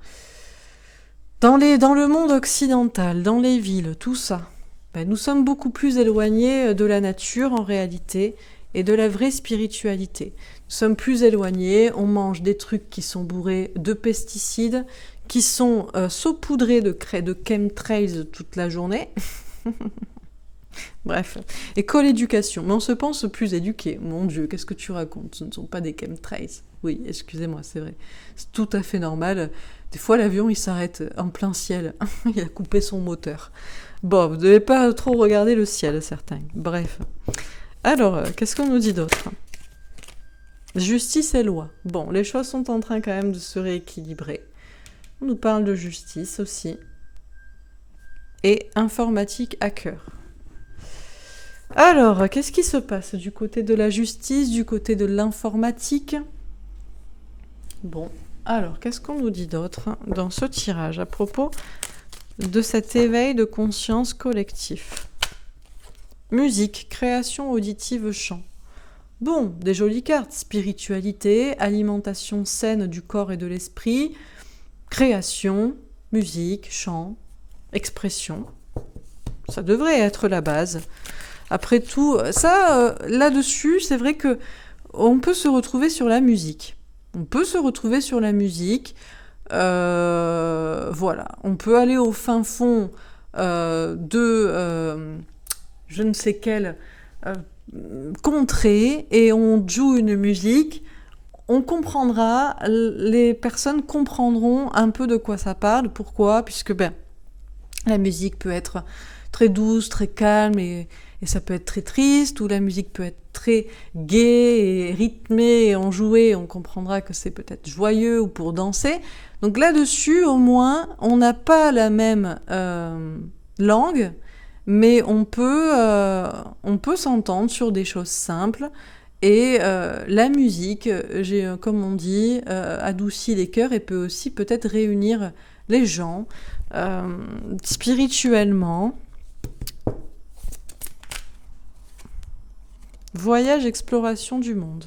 Speaker 1: dans le monde occidental, dans les villes, tout ça, Ben, nous sommes beaucoup plus éloignés de la nature en réalité et de la vraie spiritualité. Nous sommes plus éloignés, on mange des trucs qui sont bourrés de pesticides, qui sont saupoudrés de chemtrails toute la journée. Bref, école-éducation, mais on se pense plus éduqué. Mon Dieu, qu'est-ce que tu racontes? Ce ne sont pas des chemtrails. Oui, excusez-moi, c'est vrai. C'est tout à fait normal. Des fois, l'avion, il s'arrête en plein ciel. Il a coupé son moteur. Bon, vous ne devez pas trop regarder le ciel, certains. Bref. Alors, qu'est-ce qu'on nous dit d'autre? Justice et loi. Bon, les choses sont en train quand même de se rééquilibrer. On nous parle de justice aussi. Et informatique hacker. Alors, qu'est-ce qui se passe du côté de la justice, du côté de l'informatique? Bon, alors, qu'est-ce qu'on nous dit d'autre dans ce tirage à propos de cet éveil de conscience collectif? Musique, création auditive, chant. Bon, des jolies cartes. Spiritualité, alimentation saine du corps et de l'esprit, création, musique, chant, expression. Ça devrait être la base. Après tout, ça, là-dessus, c'est vrai que on peut se retrouver sur la musique. On peut se retrouver sur la musique. Voilà. On peut aller au fin fond de je ne sais quelle contrée et on joue une musique. On comprendra, les personnes comprendront un peu de quoi ça parle. Pourquoi? Puisque la musique peut être très douce, très calme et ça peut être très triste, ou la musique peut être très gaie et rythmée et enjouée, on comprendra que c'est peut-être joyeux ou pour danser. Donc là-dessus, au moins, on n'a pas la même langue, mais on peut s'entendre sur des choses simples. Et la musique, comme on dit, adoucit les cœurs et peut aussi peut-être réunir les gens spirituellement. Voyage, exploration du monde.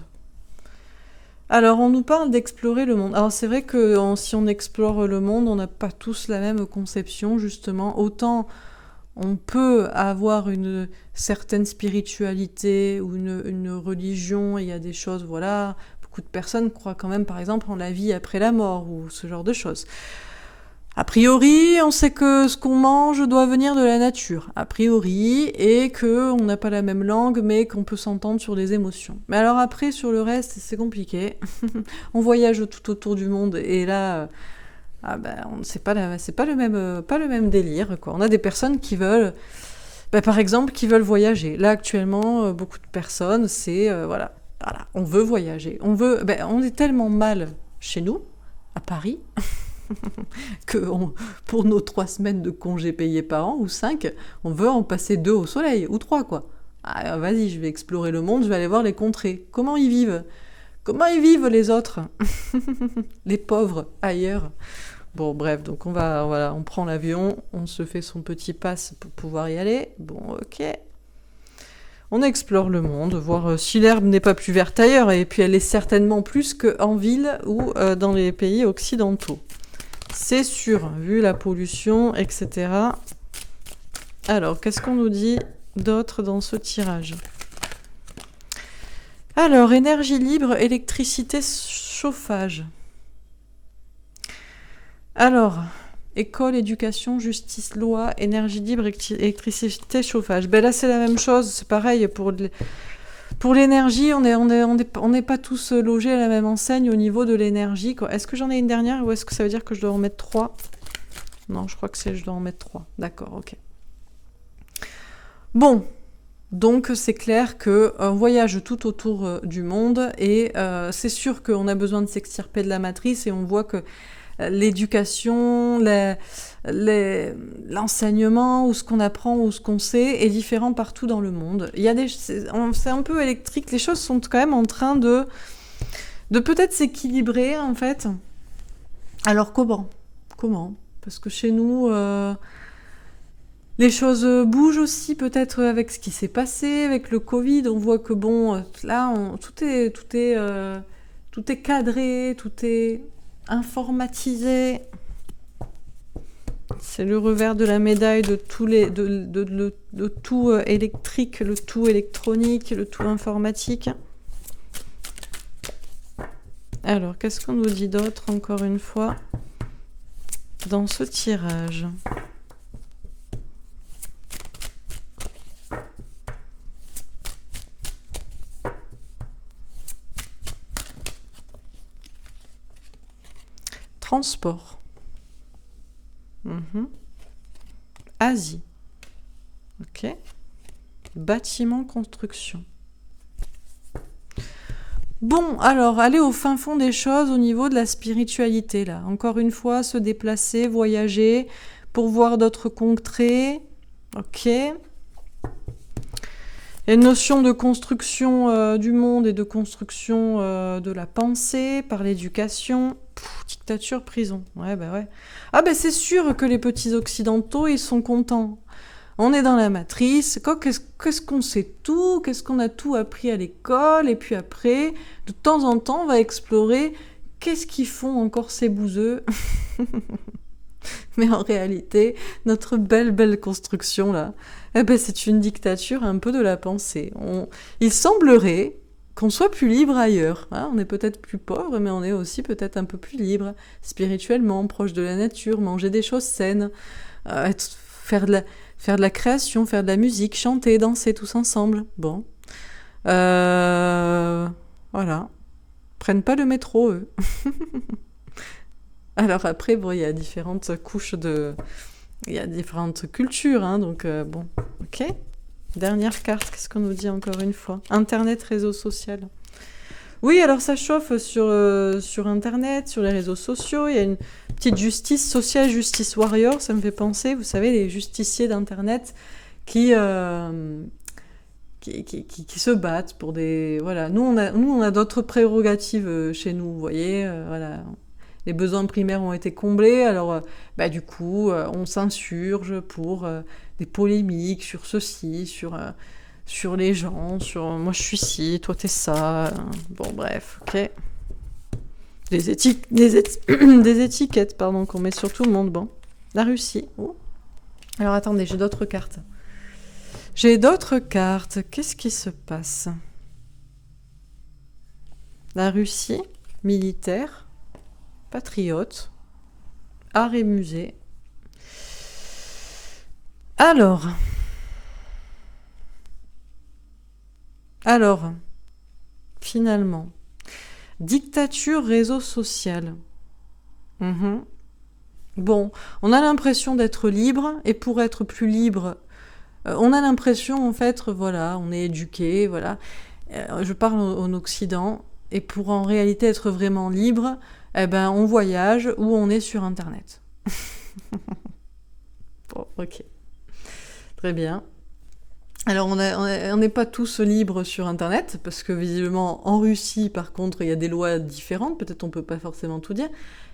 Speaker 1: Alors, on nous parle d'explorer le monde. Alors, c'est vrai que si on explore le monde, on n'a pas tous la même conception, justement. Autant on peut avoir une certaine spiritualité ou une religion, il y a des choses, voilà. Beaucoup de personnes croient quand même, par exemple, en la vie après la mort ou ce genre de choses. A priori, on sait que ce qu'on mange doit venir de la nature, a priori, et qu'on n'a pas la même langue, mais qu'on peut s'entendre sur des émotions. Mais alors après, sur le reste, c'est compliqué. On voyage tout autour du monde, et là, c'est pas le même délire, quoi. On a des personnes qui veulent, par exemple, qui veulent voyager. Là, actuellement, beaucoup de personnes, c'est, voilà, on veut voyager. On est tellement mal chez nous, à Paris, que pour nos 3 semaines de congés payés par an, ou 5, on veut en passer 2 au soleil, ou 3, quoi. Ah, vas-y, je vais explorer le monde, je vais aller voir les contrées. Comment ils vivent les autres? Les pauvres, ailleurs. Bon, bref, donc on prend l'avion, on se fait son petit pass pour pouvoir y aller. Bon, ok. On explore le monde, voir si l'herbe n'est pas plus verte ailleurs, et puis elle est certainement plus qu'en ville ou dans les pays occidentaux. C'est sûr, vu la pollution, etc. Alors, qu'est-ce qu'on nous dit d'autre dans ce tirage? Alors, énergie libre, électricité, chauffage. Alors, école, éducation, justice, loi, énergie libre, électricité, chauffage. Là, c'est la même chose, c'est pareil pour l'énergie, on n'est pas tous logés à la même enseigne au niveau de l'énergie, quoi. Est-ce que j'en ai une dernière ou est-ce que ça veut dire que je dois en mettre 3? Non, je crois que je dois en mettre 3. D'accord, ok. Bon, donc c'est clair qu'on voyage tout autour du monde et c'est sûr qu'on a besoin de s'extirper de la matrice et on voit que l'éducation, l'enseignement, ou ce qu'on apprend, ou ce qu'on sait, est différent partout dans le monde. C'est un peu électrique, les choses sont quand même en train de peut-être s'équilibrer, en fait. Alors comment? Parce que chez nous, les choses bougent aussi, peut-être avec ce qui s'est passé, avec le Covid. On voit que là, tout est cadré, tout est informatisé. C'est le revers de la médaille de tout électrique, le tout électronique, le tout informatique. Alors, qu'est-ce qu'on nous dit d'autre, encore une fois, dans ce tirage? Transport. Asie. Ok. Bâtiment, construction. Bon, alors, aller au fin fond des choses au niveau de la spiritualité, là. Encore une fois, se déplacer, voyager, pour voir d'autres contrées. Ok. Il y a une notion de construction du monde et de construction de la pensée par l'éducation. Dictature, prison. Ouais, bah ouais. Ah bah c'est sûr que les petits occidentaux, ils sont contents. On est dans la matrice. Qu'est-ce qu'on sait tout? Qu'est-ce qu'on a tout appris à l'école? Et puis après, de temps en temps, on va explorer qu'est-ce qu'ils font encore ces bouseux. Mais en réalité, notre belle construction là, eh ben c'est une dictature un peu de la pensée. Il semblerait qu'on soit plus libre ailleurs. Hein, on est peut-être plus pauvre, mais on est aussi peut-être un peu plus libre, spirituellement, proche de la nature, manger des choses saines, faire de la création, faire de la musique, chanter, danser tous ensemble. Bon. Voilà. Prennent pas le métro, eux. Alors après, bon, il y a différentes couches de... Il y a différentes cultures, hein, donc bon, ok. Dernière carte, qu'est-ce qu'on nous dit encore une fois? Internet, réseau social. Oui, alors ça chauffe sur Internet, sur les réseaux sociaux. Il y a une petite justice sociale, justice warrior, ça me fait penser, vous savez, les justiciers d'Internet qui se battent pour des... Voilà, nous on a d'autres prérogatives chez nous, vous voyez, voilà. Les besoins primaires ont été comblés, alors du coup, on s'insurge pour des polémiques sur ceci, sur les gens, sur moi je suis ci, toi t'es ça. Bon, bref, ok. Des étiquettes, pardon, qu'on met sur tout le monde. Bon, la Russie. Oh. Alors attendez, j'ai d'autres cartes. Qu'est-ce qui se passe? La Russie, militaire. Patriote, art et musée. Alors, finalement, dictature, réseau social. Bon, on a l'impression d'être libre, et pour être plus libre, on a l'impression, en fait, voilà, on est éduqué, voilà. Je parle en Occident, et pour en réalité être vraiment libre, eh ben, on voyage ou on est sur Internet. Bon, ok. Très bien. Alors, on n'est pas tous libres sur Internet, parce que visiblement, en Russie, par contre, il y a des lois différentes. Peut-être on peut pas forcément tout dire.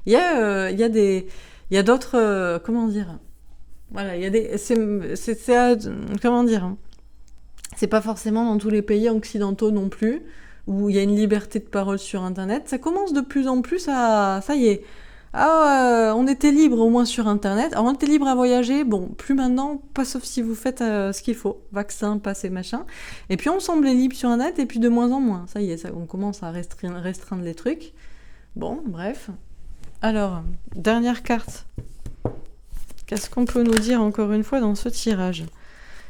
Speaker 1: Il y a d'autres... comment dire? Voilà, il y a des... comment dire, hein. C'est pas forcément dans tous les pays occidentaux non plus, où il y a une liberté de parole sur Internet. Ça commence de plus en plus à... Ça y est. On était libre au moins sur Internet. Alors, on était libre à voyager. Bon, plus maintenant, pas sauf si vous faites ce qu'il faut. Vaccin, pass et machin. Et puis, on semblait libre sur Internet, et puis de moins en moins. Ça y est, on commence à restreindre les trucs. Bon, bref. Alors, dernière carte. Qu'est-ce qu'on peut nous dire encore une fois dans ce tirage?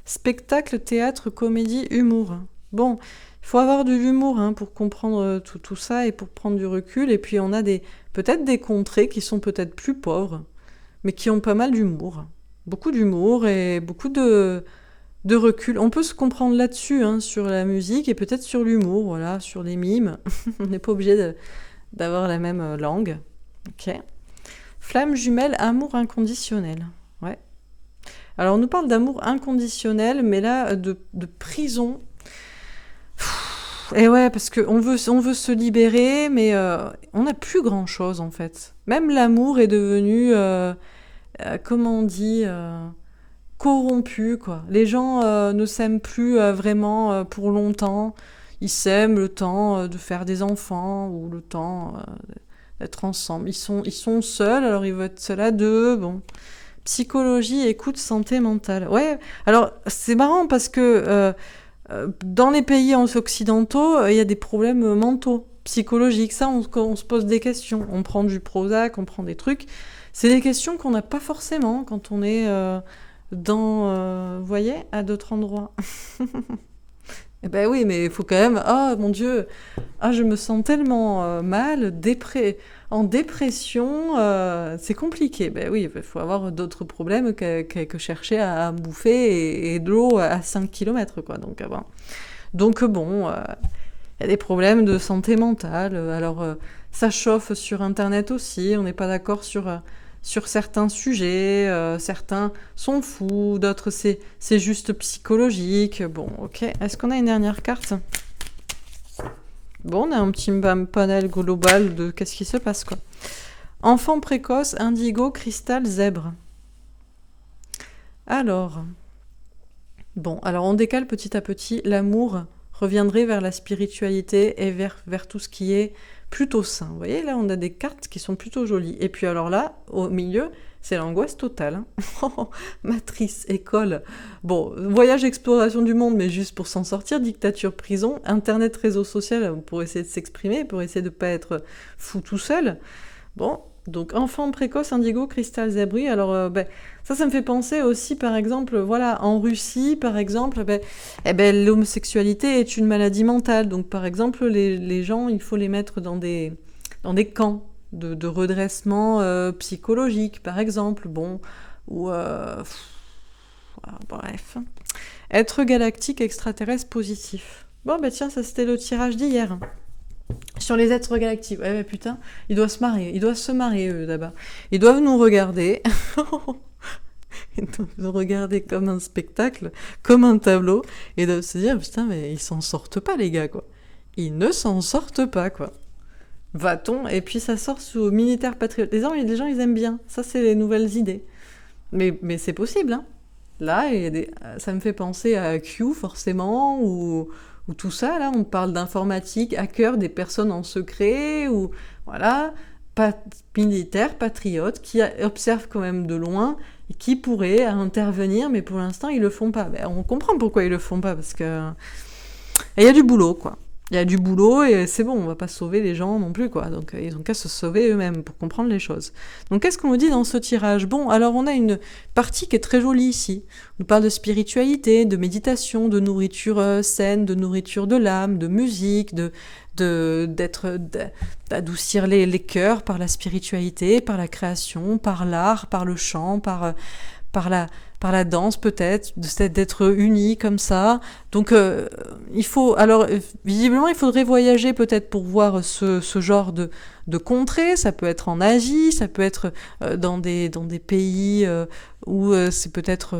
Speaker 1: Spectacle, théâtre, comédie, humour. Bon... Il faut avoir de l'humour pour comprendre tout ça et pour prendre du recul. Et puis on a peut-être des contrées qui sont peut-être plus pauvres, mais qui ont pas mal d'humour. Beaucoup d'humour et beaucoup de recul. On peut se comprendre là-dessus, sur la musique et peut-être sur l'humour, voilà, sur les mimes. On n'est pas obligé d'avoir la même langue. Ok. Flamme jumelle, amour inconditionnel. Ouais. Alors on nous parle d'amour inconditionnel, mais là de prison. Et ouais, parce qu'on veut se libérer, mais on n'a plus grand-chose, en fait. Même l'amour est devenu, comment on dit, corrompu, quoi. Les gens ne s'aiment plus vraiment pour longtemps. Ils s'aiment le temps de faire des enfants ou le temps d'être ensemble. Ils sont seuls, alors ils veulent être seuls à deux, bon. Psychologie, écoute, santé mentale. Ouais, alors c'est marrant parce que dans les pays occidentaux, il y a des problèmes mentaux, psychologiques. Ça, on se pose des questions. On prend du Prozac, on prend des trucs. C'est des questions qu'on n'a pas forcément quand on est vous voyez, à d'autres endroits. Eh ben oui, mais il faut quand même... Ah, mon Dieu, je me sens tellement mal, en dépression, c'est compliqué. Ben oui, il faut avoir d'autres problèmes que chercher à bouffer et de l'eau à 5 km, quoi. Donc bon, il y a des problèmes de santé mentale. Alors, ça chauffe sur Internet aussi. On n'est pas d'accord sur certains sujets. Certains sont fous, d'autres c'est juste psychologique. Bon, ok. Est-ce qu'on a une dernière carte ? Bon, on a un petit panel global de qu'est-ce qui se passe, quoi. Enfant précoce, indigo, cristal, zèbre. Alors, on décale petit à petit. L'amour reviendrait vers la spiritualité et vers tout ce qui est plutôt sain. Vous voyez, là, on a des cartes qui sont plutôt jolies. Et puis alors là, au milieu, c'est l'angoisse totale. Matrice, école. Bon, voyage, exploration du monde, mais juste pour s'en sortir. Dictature, prison. Internet, réseau social, pour essayer de s'exprimer, pour essayer de ne pas être fou tout seul. Bon, donc enfant précoce, indigo, cristal, zèbre. Alors, ça me fait penser aussi, par exemple, voilà, en Russie, par exemple, l'homosexualité est une maladie mentale. Donc, par exemple, les gens, il faut les mettre dans des camps de redressement psychologique, par exemple. Bon, ou... bref. Être galactique, extraterrestre, positif. Bon, tiens, ça c'était le tirage d'hier. Sur les êtres galactiques. Ouais, putain, ils doivent se marrer, eux, là-bas. Ils doivent nous regarder. Ils doivent nous regarder comme un spectacle, comme un tableau, et doivent se dire, putain, mais ils s'en sortent pas, les gars, quoi. Ils ne s'en sortent pas, quoi. Va-t-on ? Et puis ça sort sous militaire patriote. Les gens, ils aiment bien. Ça, c'est les nouvelles idées. Mais c'est possible, hein. Là, ça me fait penser à Q, forcément, ou tout ça, là, on parle d'informatique, hacker, des personnes en secret, ou voilà, militaires, patriotes, qui observent quand même de loin, et qui pourraient intervenir, mais pour l'instant, ils le font pas. On comprend pourquoi ils le font pas, parce que... il y a du boulot, quoi. Il y a du boulot et c'est bon, on va pas sauver les gens non plus, quoi. Donc ils ont qu'à se sauver eux-mêmes pour comprendre les choses. Donc qu'est-ce qu'on nous dit dans ce tirage ? Bon, alors on a une partie qui est très jolie ici. On nous parle de spiritualité, de méditation, de nourriture saine, de nourriture de l'âme, de musique, d'adoucir les cœurs par la spiritualité, par la création, par l'art, par le chant, par la danse peut-être, d'être unis comme ça. Donc visiblement il faudrait voyager peut-être pour voir ce genre de contrées. Ça peut être en Asie, ça peut être dans des pays où c'est peut-être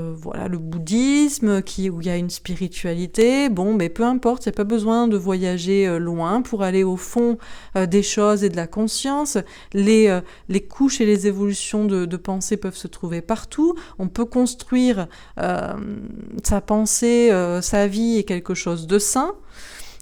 Speaker 1: le bouddhisme, où il y a une spiritualité. Bon, mais peu importe, il n'y a pas besoin de voyager loin pour aller au fond des choses et de la conscience. Les couches et les évolutions de pensée peuvent se trouver partout. On peut construire sa pensée, sa vie est quelque chose de sain.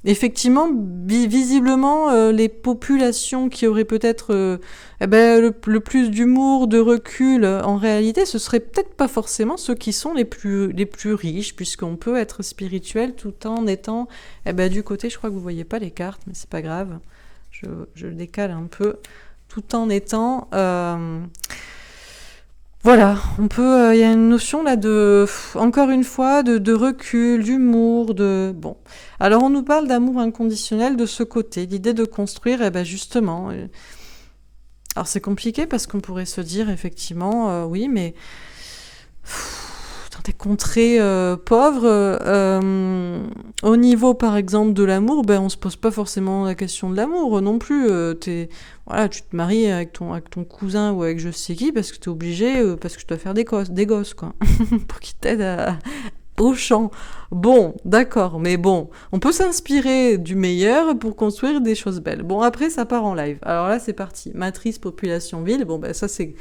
Speaker 1: Effectivement, visiblement, les populations qui auraient peut-être le plus d'humour, de recul, en réalité, ce serait peut-être pas forcément ceux qui sont les plus riches, puisqu'on peut être spirituel tout en étant du côté, je crois que vous voyez pas les cartes, mais c'est pas grave, je le décale un peu, tout en étant... Voilà, on peut. Il y a une notion là encore une fois, de recul, d'humour, de bon. Alors on nous parle d'amour inconditionnel de ce côté, l'idée de construire, justement. Alors c'est compliqué parce qu'on pourrait se dire effectivement, oui, mais dans des contrées pauvres, au niveau par exemple de l'amour, on se pose pas forcément la question de l'amour non plus. Tu te maries avec ton cousin ou avec je sais qui parce que t'es obligé, parce que tu dois faire des gosses, quoi, pour qu'ils t'aident au champ. Bon, d'accord, mais bon, on peut s'inspirer du meilleur pour construire des choses belles. Bon, après, ça part en live. Alors là, c'est parti. Matrice, population, ville. Bon, ça, c'est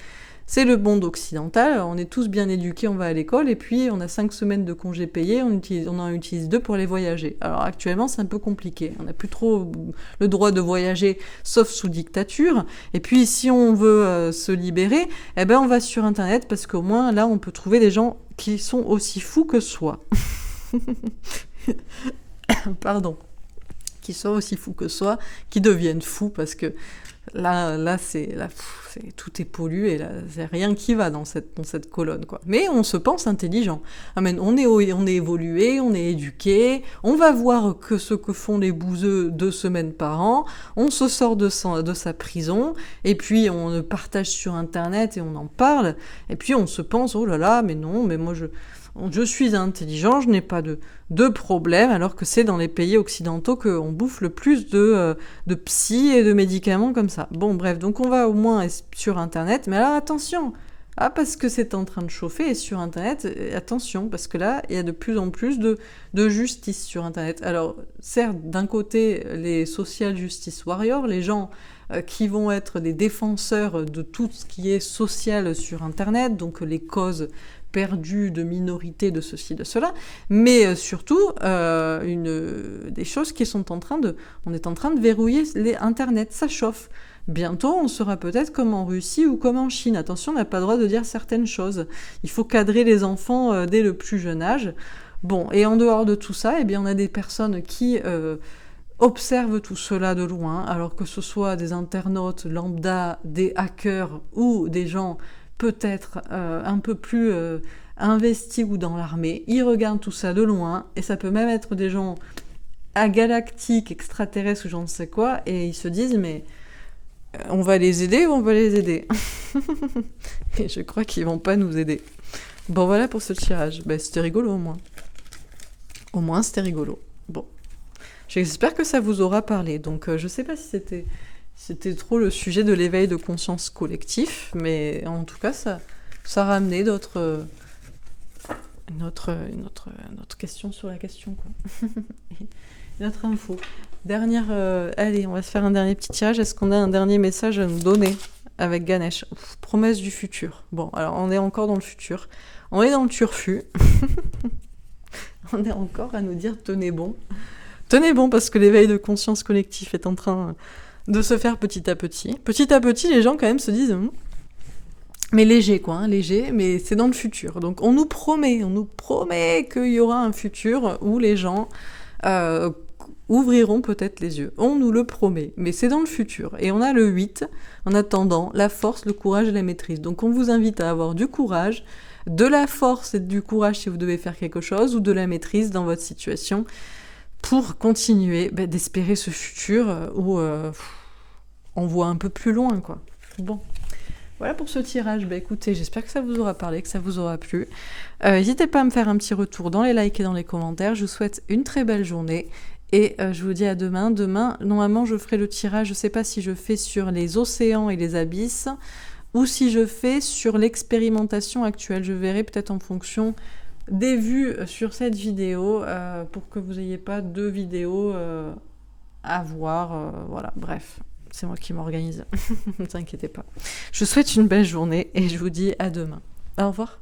Speaker 1: C'est le monde occidental, on est tous bien éduqués, on va à l'école, et puis on a 5 semaines de congés payés, on en utilise 2 pour aller voyager. Alors actuellement, c'est un peu compliqué, on n'a plus trop le droit de voyager, sauf sous dictature, et puis si on veut se libérer, eh ben on va sur Internet, parce qu'au moins, là, on peut trouver des gens qui sont aussi fous que soi. Pardon. Qui sont aussi fous que soi, qui deviennent fous, parce que là, tout est pollué, là, c'est rien qui va dans cette colonne, quoi. Mais on se pense intelligent. On est évolué, on est éduqué, on va voir ce que font les bouseux 2 semaines par an, on se sort de sa prison, et puis on partage sur Internet et on en parle, et puis on se pense, oh là là, mais non, mais moi je suis intelligent, je n'ai pas de problème, alors que c'est dans les pays occidentaux qu'on bouffe le plus de psy et de médicaments comme ça. Bon, bref, donc on va au moins sur Internet, mais alors attention, parce que c'est en train de chauffer, et sur Internet, attention, parce que là, il y a de plus en plus de justice sur Internet. Alors, certes, d'un côté, les social justice warriors, les gens qui vont être des défenseurs de tout ce qui est social sur Internet, donc les causes perdues de minorités, de ceci, de cela, mais surtout des choses qui sont on est en train de verrouiller les Internet, ça chauffe. Bientôt, on sera peut-être comme en Russie ou comme en Chine. Attention, on n'a pas le droit de dire certaines choses. Il faut cadrer les enfants dès le plus jeune âge. Bon, et en dehors de tout ça, eh bien, on a des personnes qui observent tout cela de loin, alors que ce soit des internautes lambda, des hackers ou des gens peut-être un peu plus investis ou dans l'armée. Ils regardent tout ça de loin, et ça peut même être des gens galactiques, extraterrestres ou j'en sais quoi, et ils se disent, mais on va les aider ou on va les aider? Et je crois qu'ils vont pas nous aider. Bon, voilà pour ce tirage. C'était rigolo au moins. Au moins, c'était rigolo. Bon. J'espère que ça vous aura parlé. Donc, je sais pas si c'était trop le sujet de l'éveil de conscience collectif, mais en tout cas, ça ramenait une autre question sur la question, quoi. Une autre info. Allez, on va se faire un dernier petit tirage. Est-ce qu'on a un dernier message à nous donner avec Ganesh? Promesse du futur. Bon, alors on est encore dans le futur. On est dans le turfu. On est encore à nous dire tenez bon. Tenez bon, parce que l'éveil de conscience collectif est en train de se faire petit à petit. Petit à petit, les gens quand même se disent mais léger, quoi, léger, mais c'est dans le futur. Donc on nous promet qu'il y aura un futur où les gens ouvriront peut-être les yeux. On nous le promet, mais c'est dans le futur. Et on a le 8, en attendant, la force, le courage et la maîtrise. Donc on vous invite à avoir du courage, de la force et du courage si vous devez faire quelque chose, ou de la maîtrise dans votre situation, pour continuer d'espérer ce futur où on voit un peu plus loin, quoi. Bon. Voilà pour ce tirage. Écoutez, j'espère que ça vous aura parlé, que ça vous aura plu. N'hésitez pas à me faire un petit retour dans les likes et dans les commentaires. Je vous souhaite une très belle journée. Et je vous dis à demain. Demain, normalement, je ferai le tirage. Je ne sais pas si je fais sur les océans et les abysses ou si je fais sur l'expérimentation actuelle. Je verrai peut-être en fonction des vues sur cette vidéo pour que vous n'ayez pas 2 vidéos à voir. Voilà, bref. C'est moi qui m'organise. Ne t'inquiétez pas. Je vous souhaite une belle journée et je vous dis à demain. Au revoir.